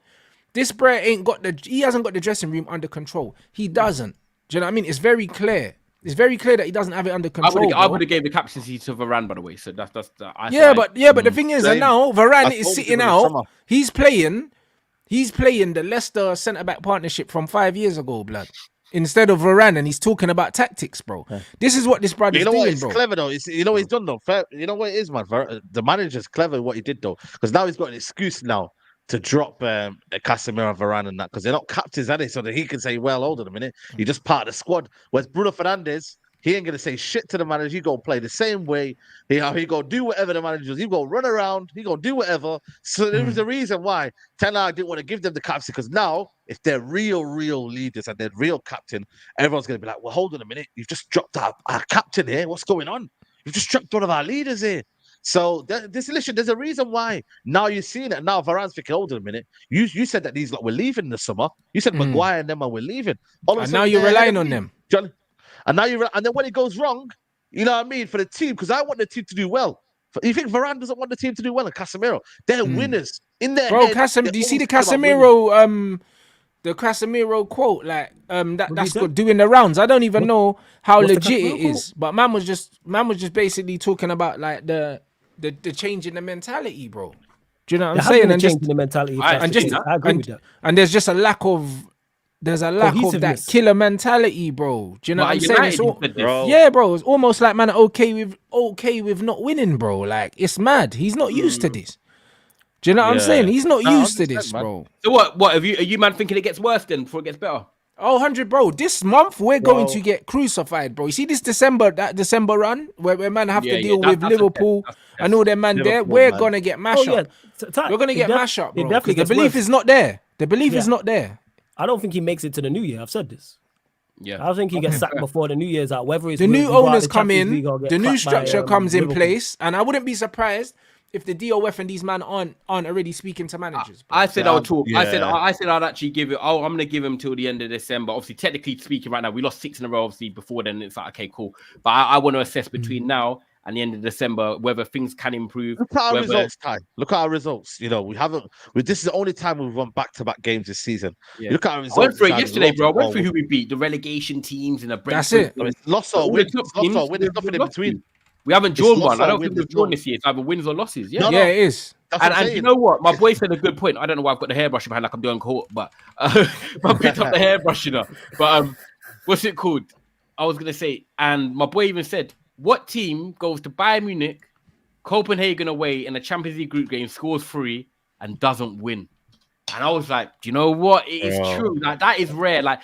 A: This bro he hasn't got the dressing room under control. He doesn't. Do you know what I mean? It's very clear. It's very clear that he doesn't have it under control.
E: I would have gave the captaincy to Varane, by the way. So that's but
A: the thing is that now Varane is sitting out. He's playing the Leicester centre-back partnership from 5 years ago, blood. Instead of Varane, and he's talking about tactics, bro. This is what this brother's doing,
D: what? It's
A: bro.
D: Clever though. You know what he's done though. You know what it is, man. The manager's clever what he did though, because now he's got an excuse now to drop Casemiro, Varane, and that because they're not captains, are they? So that he can say, "Well, hold on a minute, you're just part of the squad." Whereas Bruno Fernandes, he ain't gonna say shit to the manager. He gonna play the same way. He gonna do whatever the manager does. He gonna run around. He gonna do whatever. So there was a reason why Ten Hag didn't want to give them the captaincy, because now if they're real leaders and they're real captain, everyone's gonna be like, "Well, hold on a minute. You've just dropped our captain here. What's going on? You've just dropped one of our leaders here." So there's a reason why now you're seeing it. Now Varane's thinking, hold on a minute. You said that these lot were leaving in the summer. You said Maguire and them were leaving.
A: And now you're relying on them.
D: John, and then when it goes wrong, you know what I mean, for the team, because I want the team to do well. You think Varane doesn't want the team to do well? And Casemiro, they're winners in their
A: bro.
D: head.
A: Do you see the Casemiro? The Casemiro quote, like that's good doing the rounds. I don't even know how legit it is, but man was just basically talking about like the change in the mentality, bro. Do you know what I'm saying?
B: And change in the mentality. I agree with that.
A: And there's just a lack of that killer mentality, bro. Do you know what I'm saying? Yeah, bro. It's almost like man okay with not winning, bro. Like it's mad. He's not used to this. Do you know what I'm saying? He's not used to this, bro.
E: So what? Are you man thinking it gets worse then before it gets better?
A: Oh, 100, bro. This month we're going to get crucified, bro. You see this December run where man have to deal with Liverpool and all them man there. We're gonna get mashed up. We're gonna get mashed up, bro. Because the belief is not there. The belief is not there.
B: I don't think he makes it to the new year. I've said this.
E: Yeah,
B: I think he gets sacked before the New Year's out. Whether it's
A: the new owners come in, the new structure comes in place, and I wouldn't be surprised if the DOF and these men aren't already speaking to managers.
E: I said I would talk. Yeah. I said I'd actually give it. I'm going to give him till the end of December. Obviously, technically speaking, right now we lost 6 in a row. Obviously, before then it's like okay, cool. But I want to assess between now and the end of December whether things can improve.
D: Look at our results, Ty. Look at our results. You know, we haven't. This is the only time we've won back-to-back games this season. Yeah. Look at our results.
E: I went through it yesterday, bro. I went through who we beat, the relegation teams and the Brentford.
A: That's it.
D: Loss or win. There's nothing in between.
E: We haven't drawn one. I don't think we've drawn this year. It's either wins or losses. Yeah,
A: yeah, it is.
E: And you know what? My boy said a good point. I don't know why I've got the hairbrush behind like I'm doing court, but I picked up the hairbrush, you know. But what's it called? I was gonna say, and my boy even said what team goes to Bayern Munich, Copenhagen away in a Champions League group game, scores 3 and doesn't win? And I was like, do you know what? It is true. Like, that is rare. Like,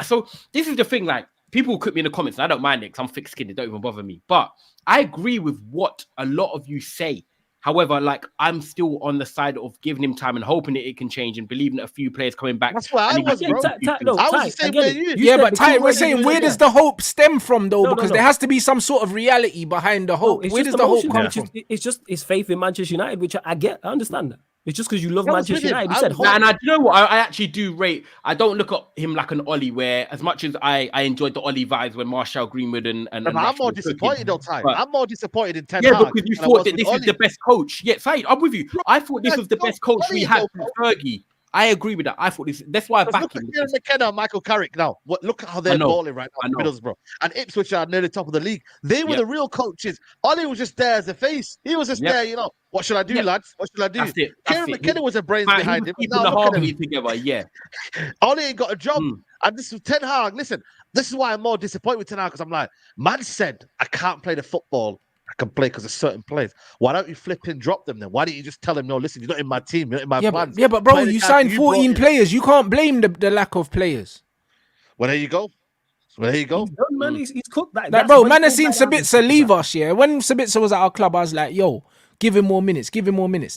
E: so this is the thing. Like, people put me in the comments, and I don't mind it because I'm thick-skinned. It don't even bother me. But I agree with what a lot of you say. However, like, I'm still on the side of giving him time and hoping that it can change and believing that a few players coming back.
D: That's where I was, bro. I was the same way you.
A: Yeah, but Ty, we're saying, where does the hope stem from, though? Because there has to be some sort of reality behind the hope. Where does the hope come from?
B: It's faith in Manchester United, which I get. I understand that. It's just because you love Manchester United. You said hope.
E: And you know what? I actually do rate. I don't look at him like an Ollie, where as much as I enjoyed the Ollie vibes when Marshall Greenwood and
D: I'm more disappointed though, Ty. I'm more disappointed in 10 Hag.
E: Yeah, because you thought that this is the best coach. Yeah, Said, I'm with you. I thought this was the best coach we had from Fergie. I agree with that. I thought this. That's why I back him.
D: Look at McKenna and Michael Carrick now. Look at how they're balling right now, Middlesbrough. And Ipswich are near the top of the league. They were the real coaches. Ollie was just there as a face. He was just there, you know. What should I do, lads? What should I do?
E: That's it.
D: Kieran McKenna was a brains behind him.
E: Keeping the harmony together, yeah.
D: Ollie ain't got a job. And this is Ten Hag. Listen, this is why I'm more disappointed with Ten Hag, because I'm like, man said I can't play the football I can play because of certain players. Why don't you flip and drop them then? Why don't you just tell him, no, listen, you're not in my team, you're not in my plans.
A: But bro, you signed 14 players. You can't blame the lack of players.
D: Well, there you go.
B: He's done, man. He's cooked.
A: Like, bro, man has seen Sabitzer leave us, yeah. When Sabitzer was at our club, I was like, yo, give him more minutes.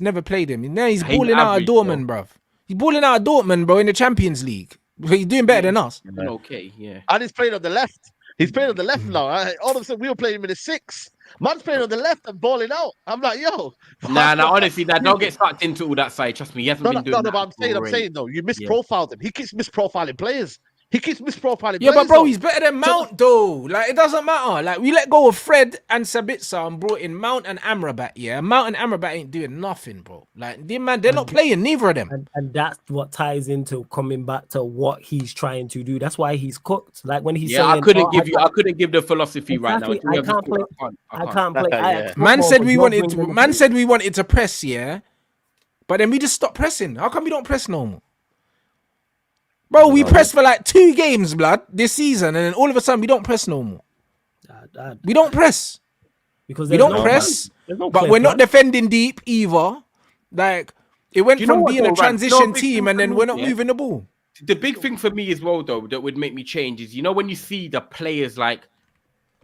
A: Never played him. Now he's balling out of Dortmund, bruv. He's balling out of Dortmund, bro, in the Champions League. He's doing better than us.
E: Okay, yeah.
D: And he's playing on the left. He's playing on the left now. All of a sudden, we were playing him in the 6. Man's playing on the left and balling out. I'm like, yo.
E: Nah, honestly, don't get sucked into all that side. Trust me, he hasn't been doing that.
D: But I'm saying, though, you misprofiled him. He keeps misprofiling players.
A: Yeah, but bro, he's better than Mount, though. Like, it doesn't matter. Like, we let go of Fred and Sabitzer and brought in Mount and Amrabat, yeah? Mount and Amrabat ain't doing nothing, bro. Like, they're not playing, neither of them.
B: And that's what ties into coming back to what he's trying to do. That's why he's cooked. Like, when he's saying...
E: I couldn't give the philosophy right now.
B: I can't play.
A: Man said we wanted to press, yeah? But then we just stopped pressing. How come we don't press no more? Bro, we pressed for like 2 games, blood, this season, and then all of a sudden we don't press no more. We don't press.
B: Because
A: we don't press, but we're not defending deep either. Like, it went from being a transition team and then we're not moving the ball.
E: The big thing for me as well, though, that would make me change is, you know, when you see the players like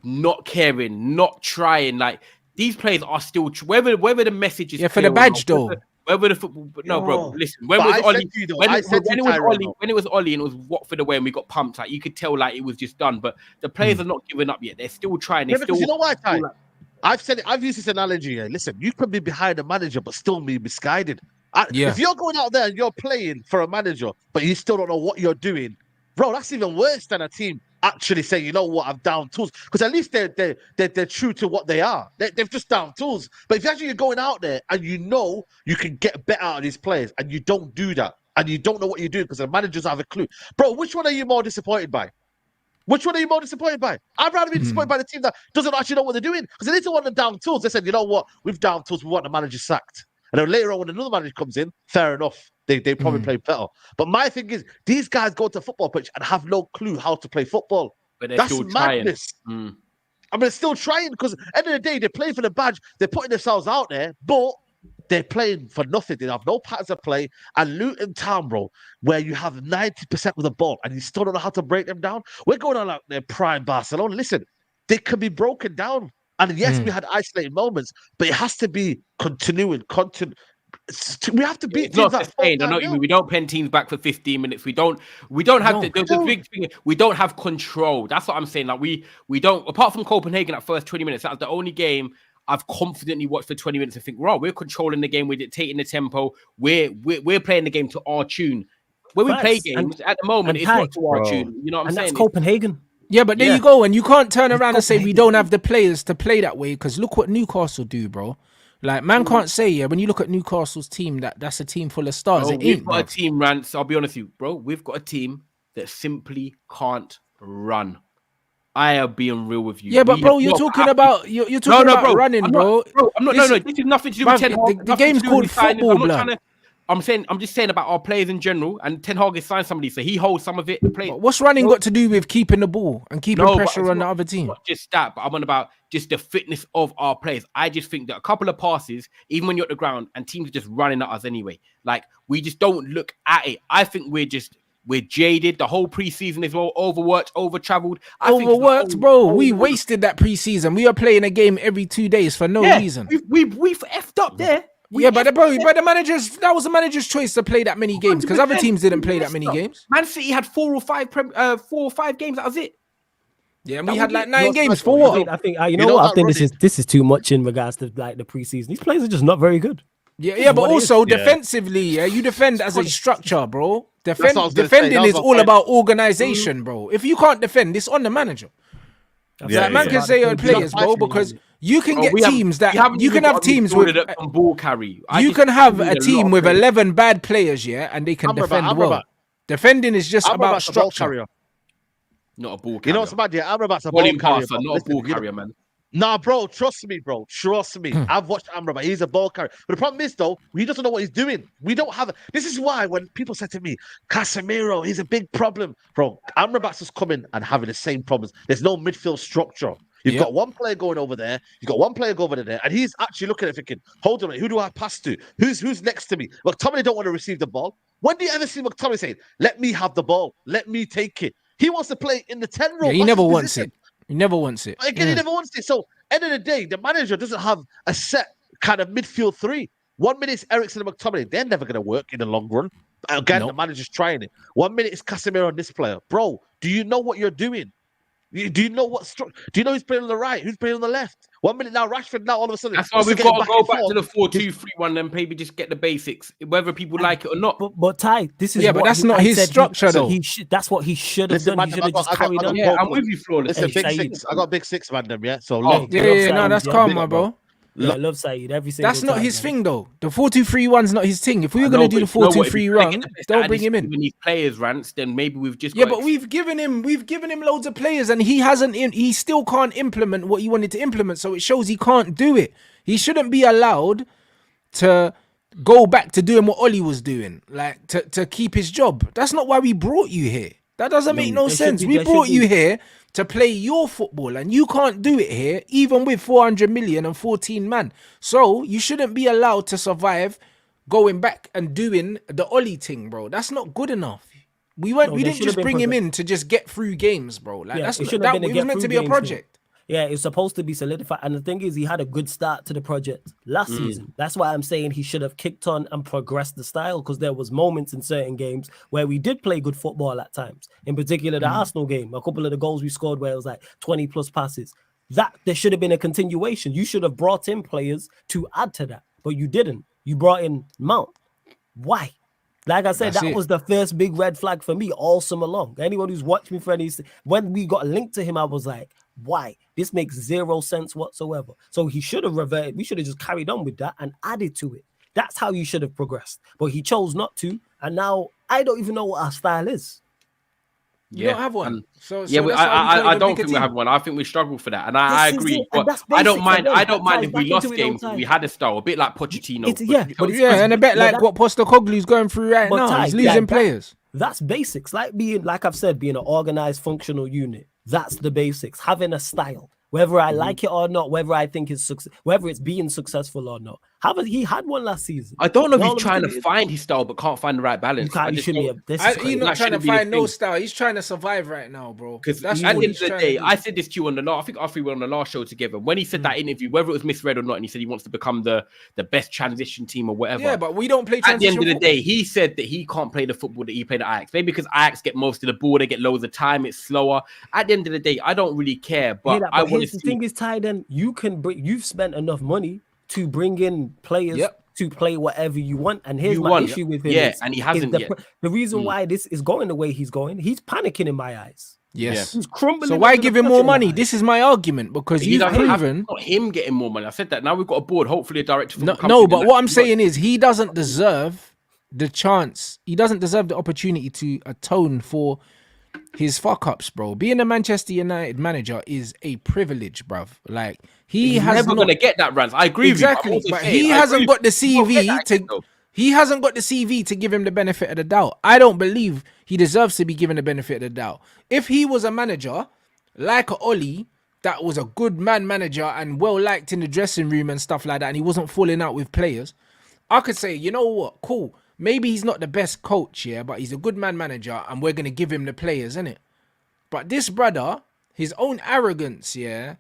E: not caring, not trying, like these players are still, whether the message is
A: for the badge, though.
E: Whether the football, no, bro. Listen, when it was Ollie and it was Watford away and we got pumped, like you could tell, like it was just done. But the players are not giving up yet. They're still trying.
D: You know why, Ty? I've said it. I've used this analogy here. Listen, you can be behind a manager but still be misguided. If you're going out there and you're playing for a manager but you still don't know what you're doing, bro, that's even worse than a team actually say, you know what, I've down tools, because at least they're true to what they are. They've just down tools. But if you're going out there and you know you can get better out of these players and you don't do that and you don't know what you're doing because the managers have a clue, bro, which one are you more disappointed by? I'd rather be disappointed by the team that doesn't actually know what they're doing, because they need to want the down tools. They said, you know what, we've down tools, we want the manager sacked. And then later on, when another manager comes in, fair enough. They probably play better. But my thing is, these guys go to the football pitch and have no clue how to play football.
E: But they're
D: That's
E: still
D: madness. I mean, they're still trying, because at the end of the day, they play for the badge. They're putting themselves out there, but they're playing for nothing. They have no patterns of play. And Luton Town, bro, where you have 90% with the ball and you still don't know how to break them down. We're going on like their prime Barcelona. Listen, they can be broken down. And yes, we had isolated moments, but it has to be continuing. We have to beat teams that
E: I know what you mean. We don't pen teams back for 15 minutes. We don't have the big thing. We don't have control. That's what I'm saying. Like we don't, apart from Copenhagen at first 20 minutes, that was the only game I've confidently watched for 20 minutes and think, wow, we're controlling the game, we're dictating the tempo, we're playing the game to our tune. When we play games at the moment, it's not to our tune. You know what I'm saying?
B: That's Copenhagen.
A: Yeah, but there you go. And you can't turn around and say we don't have the players to play that way, because look what Newcastle do, bro. Like, man can't say, when you look at Newcastle's team, that's a team full of stars.
E: We've got a team, Rance. I'll be honest with you, bro. We've got a team that simply can't run. I am being real with you.
A: Yeah, but bro, you're talking about running, bro.
E: I'm not. No, this is nothing to do with
A: the game's called football, blood.
E: I'm just saying about our players in general. And Ten Hag has signed somebody, so he holds some of it. The play.
A: What's running got to do with keeping the ball and keeping pressure on the other team?
E: Not just that, but I'm on about just the fitness of our players. I just think that a couple of passes, even when you're at the ground, and teams are just running at us anyway. Like, we just don't look at it. I think we're jaded. The whole preseason is all overworked, over-traveled.
A: Overworked, bro. We wasted that preseason. We are playing a game every 2 days for no reason.
E: We've effed up there.
A: But the managers, that was the manager's choice to play that many games because other teams didn't play that many games.
E: Man City had 4 or 5 games. That was it.
A: Yeah, and we had like 9 games for what?
B: I think you know what? I think this is too much in regards to like the preseason. These players are just not very good.
A: Yeah, but also defensively, you defend as a structure, bro. Defending is all about organization, bro. If you can't defend, it's on the manager. Man can say on players, bro, because you can get teams that you can have teams with
E: ball carry.
A: You can have a team with 11 bad players, and they can defend well. Defending is just about structure.
E: Not a ball carrier.
D: You know what's bad? Yeah, Amrabat's a ball carrier.
E: Not a ball carrier, man.
D: Nah, bro, trust me, bro. Trust me. I've watched Amrabat. He's a ball carrier. But the problem is, though, he doesn't know what he's doing. We don't have This is why when people say to me, Casemiro, he's a big problem. Bro, Amrabat's just coming and having the same problems. There's no midfield structure. You've got one player going over there. You've got one player going over there. And he's actually looking at thinking, hold on, who do I pass to? Who's next to me? McTominay don't want to receive the ball. When do you ever see McTominay saying, let me have the ball. Let me take it. He wants to play in the 10 role.
A: Yeah, he never wants it. He never wants it.
D: Again, he never wants it. So, end of the day, the manager doesn't have a set kind of midfield 3. 1 minute it's Eriksen and McTominay. They're never going to work in the long run. Again, the manager's trying it. 1 minute it's Casemiro and this player. Bro, do you know what you're doing? Do you know do you know who's playing on the right? Who's playing on the left? 1 minute now, Rashford now all of a sudden.
E: That's why we've got to go back to the 4-2-3-1 and maybe just get the basics, whether people like it or not.
B: But Ty, this is
A: but that's not his structure though.
B: That's what he should have done. He should have just carried on.
E: Yeah, I'm with you, Flawless.
D: It's a big 6. I got big 6 random, yeah. So
A: no, that's calm, my bro.
B: I love Saeed every single
A: That's not
B: time,
A: his thing though. The 4-2-3-1's not his thing. If we were going to do the 4-2-3-1, don't bring him in.
E: When these players rants, then maybe we've just
A: but we've given him loads of players and he still can't implement what he wanted to implement. So it shows he can't do it. He shouldn't be allowed to go back to doing what Oli was doing, like to keep his job. That's not why we brought you here. That doesn't make no sense. We brought you here to play your football, and you can't do it here, even with 400 million and 14 man. So you shouldn't be allowed to survive going back and doing the Oli thing, bro. That's not good enough. We didn't just bring him in to just get through games, bro. Like it was meant to be a project.
B: Yeah, it's supposed to be solidified. And the thing is, he had a good start to the project last season. That's why I'm saying he should have kicked on and progressed the style, because there was moments in certain games where we did play good football at times. In particular, the Arsenal game, a couple of the goals we scored where it was like 20 plus passes. That there should have been a continuation. You should have brought in players to add to that, but you didn't. You brought in Mount. Why? Like I said, that was the first big red flag for me all summer long. Anyone who's watched me for any, when we got linked to him, I was like, why? This makes zero sense whatsoever. So he should have reverted. We should have just carried on with that and added to it. That's how you should have progressed. But he chose not to. And now I don't even know what our style is.
A: You don't have one.
E: I don't think we have one. I think we struggle for that. And I agree. But I don't mind if we lost games. We had a style, a bit like Pochettino.
A: And a bit like what Postecoglou's going through right now. He's losing players.
B: That's basics. Like I've said, being an organized functional unit. That's the basics. Having a style, whether I like it or not, whether I think it's whether it's being successful or not. He had one last season.
E: I don't know if he's trying to find his style, but can't find the right balance.
A: He's not trying to find no style. He's trying to survive right now, bro.
E: Because at the end of the day, I said this to you on the last. I think after we were on the last show together, when he said that interview, whether it was misread or not, and he said he wants to become the best transition team or whatever.
A: Yeah, but we don't play
E: transition. At the end of the
A: football.
E: day, he said that he can't play the football that he played at Ajax. Maybe because Ajax get most of the ball, they get loads of time, it's slower. At the end of the day, I don't really care. But I want to see.
B: The thing is, Ty, then you've spent enough money to bring in players. To play whatever you want, and here's my issue with him.
E: Yeah, and he hasn't yet.
B: The reason why this is going the way he's going, he's panicking in my eyes.
A: Yes,
B: he's crumbling.
A: So why give him more money? This is my argument, because you've proven
E: not him getting more money. I said that. Now we've got a board. Hopefully, a director.
A: No, but what I'm saying is he doesn't deserve the chance. He doesn't deserve the opportunity to atone for his fuck ups, bro. Being a Manchester United manager is a privilege, bruv. Like he's
E: never gonna get that, Rans. I agree
A: exactly,
E: with you.
A: But he hasn't got the CV to. He hasn't got the CV to give him the benefit of the doubt. I don't believe he deserves to be given the benefit of the doubt. If he was a manager like Ollie, that was a good manager and well liked in the dressing room and stuff like that, and he wasn't falling out with players, I could say, you know what, cool. Maybe he's not the best coach, yeah, but he's a good manager, and we're gonna give him the players, innit? But this brother, his own arrogance, yeah,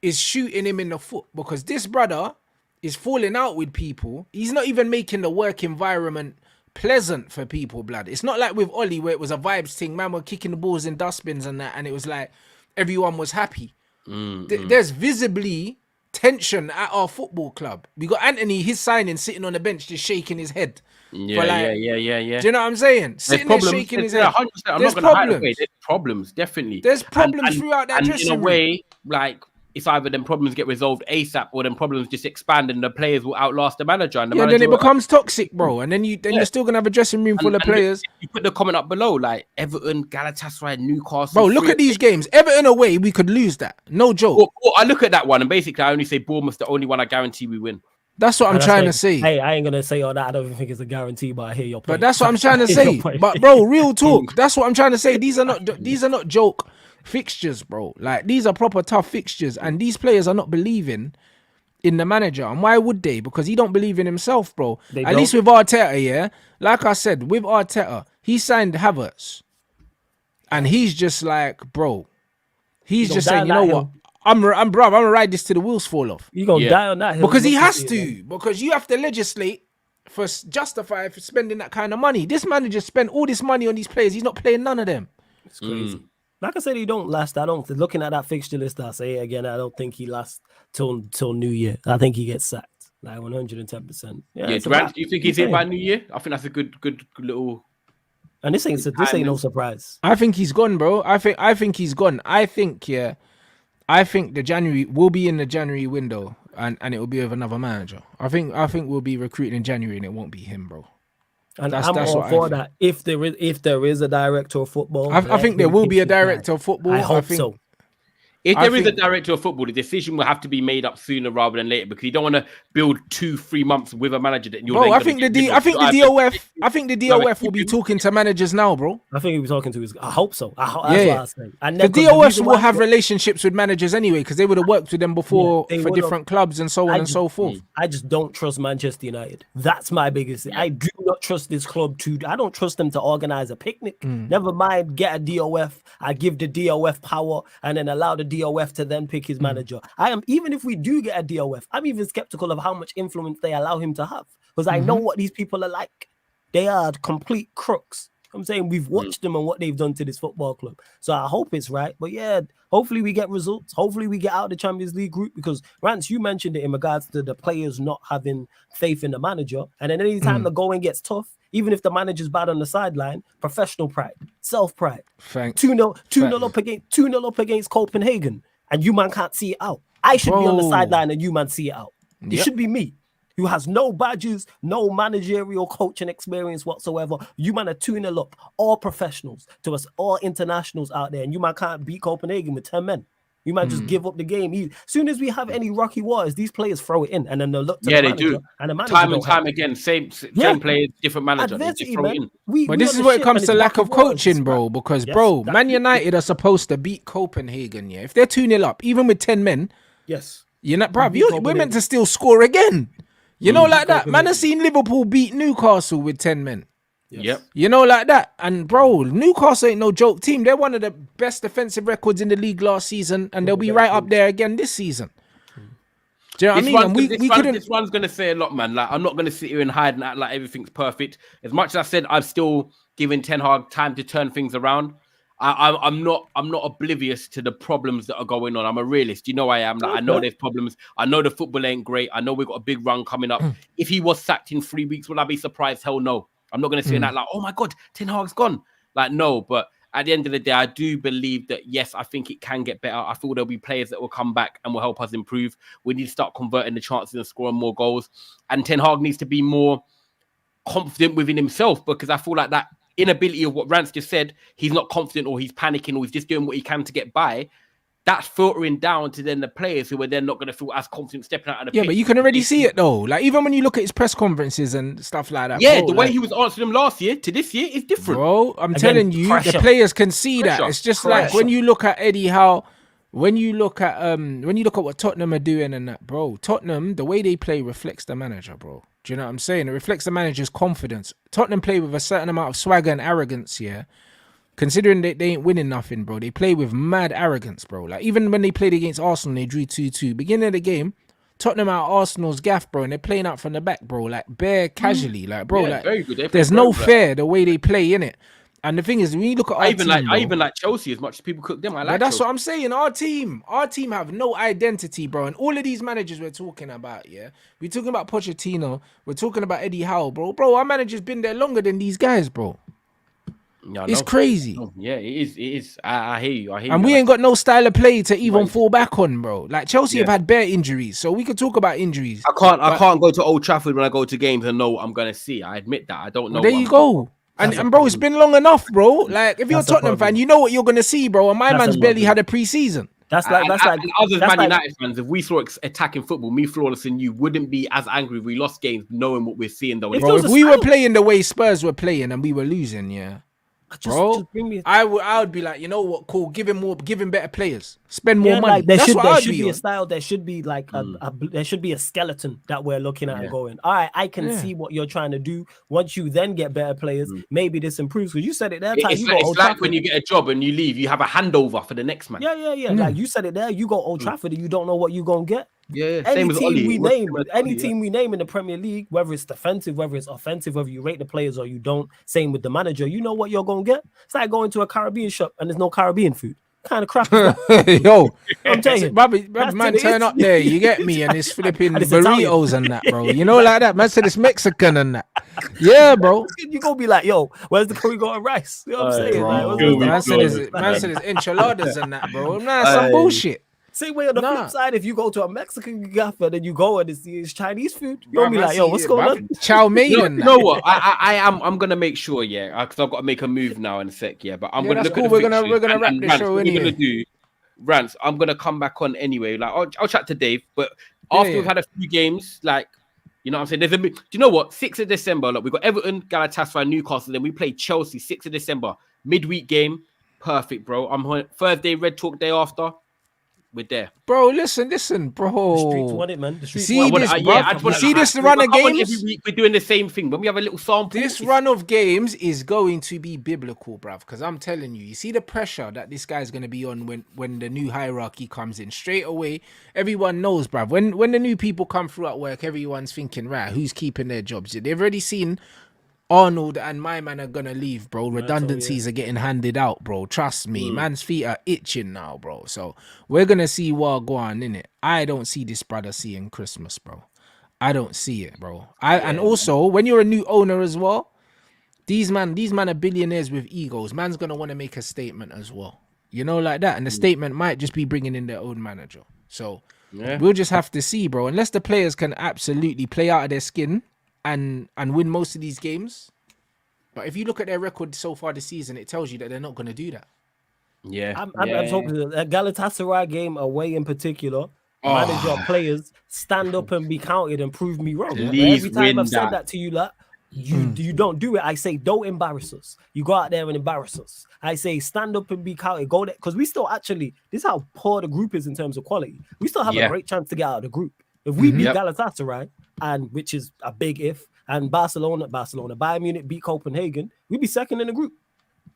A: is shooting him in the foot, because this brother is falling out with people. He's not even making the work environment pleasant for people, blood. It's not like with Ollie where it was a vibes thing. Man were kicking the balls in dustbins and that, and it was like everyone was happy. There's visibly tension at our football club. We got Anthony, his signing, sitting on the bench just shaking his head.
E: Yeah.
A: Do you know what I'm saying? Sitting there shaking his head.
E: 100%. I'm
A: There's
E: not gonna hide
A: problems.
E: away. There's problems, definitely.
A: There's problems throughout that dressing
E: in a
A: room.
E: way, like, it's either them problems get resolved ASAP or them problems just expand and the players will outlast the manager. And the manager
A: then it becomes toxic, bro. And then you're still gonna have a dressing room full of players.
E: You put the comment up below, like Everton, Galatasaray, Newcastle.
A: Bro, look at these games. Everton away, we could lose that. No joke.
E: Well, I look at that one and basically I only say Bournemouth's the only one I guarantee we win.
A: That's what I'm trying to say.
B: Hey, I ain't gonna say all that. I don't even think it's a guarantee, but I hear your point.
A: But that's what I'm trying to say. But bro, real talk. That's what I'm trying to say. These are not joke fixtures, bro. Like, these are proper tough fixtures, and these players are not believing in the manager. And why would they? Because he don't believe in himself, bro. At least with Arteta, yeah. Like I said, with Arteta, he signed Havertz, and he's just like, bro. He's just saying, you know what? I'm gonna ride this till the wheels fall off.
B: You gonna die on that hill.
A: Because he has to. Because you have to legislate for justify for spending that kind of money. This manager spent all this money on these players. He's not playing none of them.
B: It's crazy. Like I said, he don't last. Looking at that fixture list, I'll say it again. I don't think he lasts till New Year. I think he gets sacked, like 110%.
E: Yeah, Grant, do you think he's here by New Year? I think that's a good little.
B: And this ain't no surprise.
A: I think he's gone, bro. I think he's gone. I think the January will be in the January window, and it will be with another manager. I think we'll be recruiting in January, and it won't be him, bro.
B: And I'm all for that. If there is a director of football,
A: I think there will be a director of football.
B: I hope so.
E: If there is a director of football, the decision will have to be made up sooner rather than later, because you don't want to build 2-3 months with a manager that you're.
A: Bro, I think the DOF will be talking to managers now, bro.
B: I think he'll be talking to his. I hope so. That's what I say. And
A: the DOF will have relationships with managers anyway, because they would have worked with them before for different clubs and so on and so forth.
B: I just don't trust Manchester United. That's my biggest thing. I do not trust this club I don't trust them to organize a picnic. Never mind, get a DOF. I give the DOF power and then allow the DOF to then pick his manager. Even if we do get a DOF, I'm even skeptical of how much influence they allow him to have, because I know what these people are like. They are complete crooks. I'm saying we've watched them and what they've done to this football club. So I hope it's right. But yeah, hopefully we get results. Hopefully we get out of the Champions League group, because Rance, you mentioned it in regards to the players not having faith in the manager. And then anytime the going gets tough, even if the manager's bad on the sideline, professional pride, self-pride. 2-0 up against Copenhagen, and you man can't see it out. I should be on the sideline and you man see it out. It should be me, who has no badges, no managerial coaching experience whatsoever. You man are 2-0 up, all professionals to us, all internationals out there, and you man can't beat Copenhagen with 10 men. You might just give up the game. As soon as we have any rocky waters, these players throw it in, and then they'll look to the manager,
E: they do.
B: And the manager
E: time and time again, same players, different manager.
A: Adversity, but this is where it comes to lack of coaching, bro. Because, Man United are supposed to beat Copenhagen. Yeah, if they're 2-0 up, even with 10 men, you're not, bruv. We're meant to still score again. You know, like that. Man, I've seen Liverpool beat Newcastle with 10 men.
E: Yep.
A: You know, like that. And bro, Newcastle ain't no joke team. They're one of the best defensive records in the league last season, and they'll be right up there again this season. Do you know what I mean? And
E: this one's gonna say a lot, man. Like, I'm not gonna sit here and hide and act like everything's perfect. As much as I said, I'm still giving Ten Hag time to turn things around. I'm not oblivious to the problems that are going on. I'm a realist. You know I am. Like, I know there's problems. I know the football ain't great. I know we've got a big run coming up. If he was sacked in 3 weeks, would I be surprised? Hell no. I'm not going to say that like, oh my God, Ten Hag's gone. Like, no, but at the end of the day, I do believe that, yes, I think it can get better. I feel there'll be players that will come back and will help us improve. We need to start converting the chances and scoring more goals. And Ten Hag needs to be more confident within himself, because I feel like that inability of what Rance just said, he's not confident or he's panicking or he's just doing what he can to get by. that's filtering down to then the players who are then not going to feel as confident stepping out of the pitch.
A: But you can already see it though. Like even when you look at his press conferences and stuff like that.
E: Yeah,
A: bro,
E: the way
A: like,
E: he was answering them last year to this year is different.
A: Bro, I'm
B: Again,
A: telling you,
B: pressure.
A: the players can see that.
E: Pressure.
A: It's just like when you look at Eddie Howe, when you look at what Tottenham are doing and that, bro. Tottenham, the way they play reflects the manager, bro. Do you know what I'm saying? It reflects the manager's confidence. Tottenham play with a certain amount of swagger and arrogance here. Considering they ain't winning nothing, bro. They play with mad arrogance, bro. Like even when they played against Arsenal, they drew 2-2. Beginning of the game, Tottenham out Arsenal's gaff, bro, and they're playing out from the back, bro. Like bare casually, like bro,
E: Yeah,
A: like
E: very good.
A: there's no fair the way they play in it. And the thing is, when you look at our
E: I even
A: team,
E: like Chelsea as much as people cook them. I like
A: but that's
E: Chelsea.
A: what I'm saying. Our team have no identity, bro. And all of these managers we're talking about, yeah, we're talking about Pochettino, we're talking about Eddie Howe, bro. Bro, our manager's been there longer than these guys, bro.
E: Yeah,
A: It's crazy.
E: Yeah, it is. I hear you.
A: And we ain't got no style of play to even
E: Right.
A: fall back on, bro. Like Chelsea have had bare injuries, so we could talk about injuries.
E: I can't go to Old Trafford when I go to games and know what I'm gonna see. I admit that. I don't know.
A: Well, there you go. And bro, it's been long enough, bro. Like if you're a
B: That's a
A: Tottenham fan,
B: problem.
A: you know what you're gonna see, bro. And my
B: That's
A: man's
B: a
A: barely
B: problem.
A: had a pre-season.
B: That's like
E: And others
B: that's
E: Man
B: like-
E: United fans, if we saw attacking football, me, Flawless, and you wouldn't be as angry if we lost games knowing what we're seeing though.
B: If
A: Bro,
B: there was
A: if
B: a
A: we were
B: style-
A: playing the way Spurs were playing and we were losing, yeah. Bro,
B: bring me
A: I would be like, you know what, cool, give him better players, spend more
B: yeah,
A: money.
B: like there
A: That's
B: should
A: what
B: there
A: I'd
B: should be
A: on.
B: a style. There should be like there should be a skeleton that we're looking at and going. All right, I can see what you're trying to do. Once you then get better players, maybe this improves. Because you said it there. Ty,
E: It's
B: you
E: like,
B: got Old
E: it's like
B: Trafford.
E: when you get a job and you leave, you have a handover for the next man.
B: Yeah. Like you said it there. You got Old Trafford and you don't know what you're gonna get.
E: Yeah.
B: Any
E: Same as
B: team
E: Oli.
B: we
E: It was
B: name,
E: similar to
B: any
E: Oli,
B: team we name in the Premier League, whether it's defensive, whether it's offensive, whether you rate the players or you don't, same with the manager, you know what you're gonna get. It's like going to a Caribbean shop and there's no Caribbean food. What kind of crap is that?
A: Yo,
B: I'm telling you.
A: Bobby,
B: That's
A: man,
B: it.
A: turn up there, you get me, and it's flipping
B: And it's
A: burritos and that, bro. You know, like that. Man said it's Mexican and that. Yeah, bro.
B: You're gonna be like, yo, where's the curry got rice? You know what I'm saying? Like, what's the-
A: Man said it's enchiladas and that, bro. Nah, some bullshit.
B: Same way on the
A: Nah.
B: flip side, if you go to a Mexican gaff and then you go and it's Chinese food, you're gonna be like, yo, what's going on?
A: Chow mein
E: You
A: and
E: know
A: that.
E: what? I'm gonna make sure, yeah, because I've got to make a move now in a sec, yeah. But I'm
A: Yeah,
E: gonna
A: that's
E: look
A: cool.
E: at the
A: We're gonna
E: fixtures
A: wrap
E: and
A: the
E: Rants,
A: show
E: what we're
A: anyway.
E: gonna do, Rants. I'm gonna come back on anyway. Like I'll chat to Dave, but after we've had a few games, like you know what I'm saying. Do you know what? 6th of December, like we got Everton, Galatasaray, Newcastle, then we play Chelsea. 6th of December, midweek game, perfect, bro. I'm on Thursday, Red Talk day after. We're there.
A: Bro, listen, bro.
B: The streets want it, man. The streets
A: See
B: want
A: this,
B: it.
A: bruv? You see this run of
E: Come on,
A: games?
E: every week we're doing the same thing. When we have a little sample,
A: This run of games is going to be biblical, bruv. Because I'm telling you, you see the pressure that this guy's going to be on when the new hierarchy comes in. Straight away, everyone knows, bruv. When the new people come through at work, everyone's thinking, right, who's keeping their jobs? They've already seen Arnold and my man are going to leave, bro. Redundancies are getting handed out, bro. Trust me. Man's feet are itching now, bro. So we're going to see what go on, innit? I don't see this brother seeing Christmas, bro. I don't see it, bro. And also, when you're a new owner as well, these man are billionaires with egos. Man's gonna want to make a statement as well, you know, like that. And the statement might just be bringing in their own manager. So we'll just have to see, bro. Unless the players can absolutely play out of their skin and win most of these games. But if you look at their record so far this season, it tells you that they're not gonna do that.
E: Yeah,
B: I'm hoping that Galatasaray game away in particular. Manager players stand up and be counted and prove me wrong.
E: Please
B: Every time
E: win
B: I've said
E: that.
B: that to you, like you don't do it. I say don't embarrass us. You go out there and embarrass us. I say stand up and be counted. Go there because we still actually. This is how poor the group is in terms of quality. We still have a great chance to get out of the group if we beat Galatasaray, and which is a big if. And Barcelona, Bayern Munich beat Copenhagen. We'd be second in the group.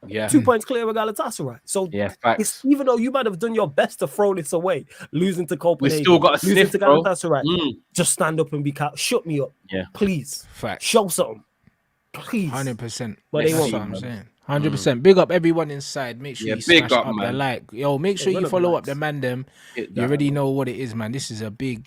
E: Yeah,
B: 2 points clear of Galatasaray. So
E: facts.
B: it's, even though you might have done your best to throw this away, losing to Copenhagen,
E: still got a
B: losing
E: sniff,
B: to
E: bro.
B: Galatasaray, just stand up and be cut. Shut me up, please.
A: Facts.
B: Show something, please.
A: 100%.
B: But they
A: That's
B: won't,
A: what I'm
B: man.
A: saying. 100%. Big up everyone inside. Make sure you
E: big
A: smash
E: up,
A: up the
E: man.
A: like. Yo, make sure you
B: run up the
A: follow up
B: likes.
A: the man them.
E: Hit
A: You
E: that.
A: already know what it is, man. This is a big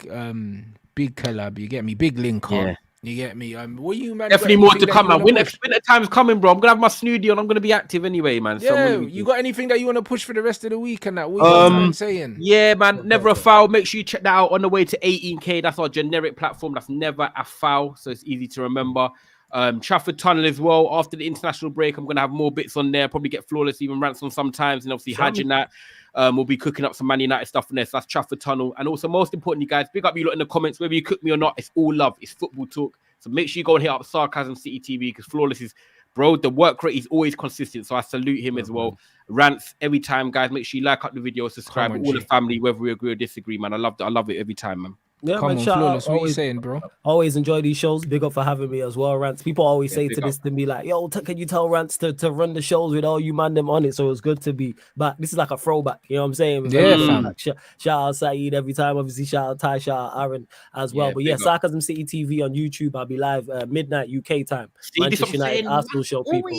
A: collab. You get me? Big link on.
E: Yeah.
A: You get me? What you man?
E: Definitely
A: got
E: more
A: anything
E: to
A: that
E: come,
A: you
E: man.
A: wanna
E: Winter
A: push?
E: time's coming, bro. I'm gonna have my snooty on. I'm gonna be active anyway, man. So
A: Yeah,
E: what do we
A: you
E: do?
A: got anything that you want to push for the rest of the week and that? What you man saying?
E: Yeah, man. Never a foul. Make sure you check that out on the way to 18K. That's our generic platform. That's never a foul, so it's easy to remember. Trafford Tunnel as well. After the international break, I'm gonna have more bits on there. Probably get Flawless, even Ransom sometimes, and obviously Hajj and that. We'll be cooking up some Man United stuff from there. So that's Trafford Tunnel. And also, most importantly, guys, big up you lot in the comments. Whether you cook me or not, it's all love. It's football talk. So make sure you go and hit up Sarcasm City TV because Flawless is, bro, the work rate is always consistent. So I salute him as well. Rants every time, guys. Make sure you like up the video, subscribe, all the family, whether we agree or disagree, man. I love it every time, man.
B: Yeah,
A: Come
B: man,
A: on,
B: shout
A: Flawless.
B: out.
A: What you saying, bro?
B: Always enjoy these shows. Big up for having me as well, Rants. People always say
E: big
B: this to me, like, yo, can you tell Rants to run the shows with all you man them on it? So it's good to be back. This is like a throwback, you know what I'm saying?
A: Yeah, fam.
B: Like, shout out Saeed every time. Obviously, shout out Ty, shout out Aaron as well. But yeah, Sarcasm City TV on YouTube. I'll be live midnight UK time.
E: See,
B: Manchester United Arsenal show, people.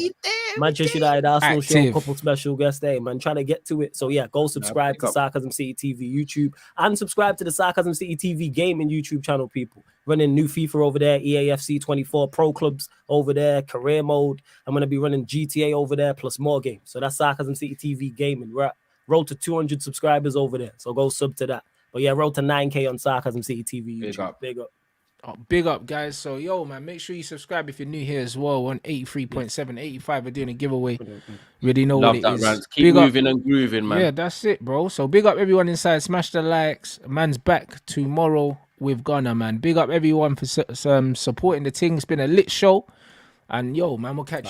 B: Manchester United Arsenal show, couple special guests there, man. Trying to get to it. So yeah, go subscribe to Sarcasm City TV YouTube and subscribe to the Sarcasm City TV gaming YouTube channel, people. Running new FIFA over there, EAFC 24 Pro Clubs over there, career mode. I'm going to be running GTA over there, plus more games. So that's Sarcasm City TV gaming. We're at road to 200 subscribers over there. So go sub to that. But yeah, road to 9K on Sarcasm City TV YouTube. Big up.
A: Oh, big up, guys. So, yo, man, make sure you subscribe if you're new here as well. On 83.7, 85, we're doing a giveaway. Really know
E: Love
A: what it
E: that,
A: is.
E: Rants. Keep moving and grooving, man.
A: Yeah, that's it, bro. So, big up everyone inside. Smash the likes. Man's back tomorrow with Gunner, man. Big up everyone for supporting the thing. It's been a lit show. And, yo, man, we'll catch you.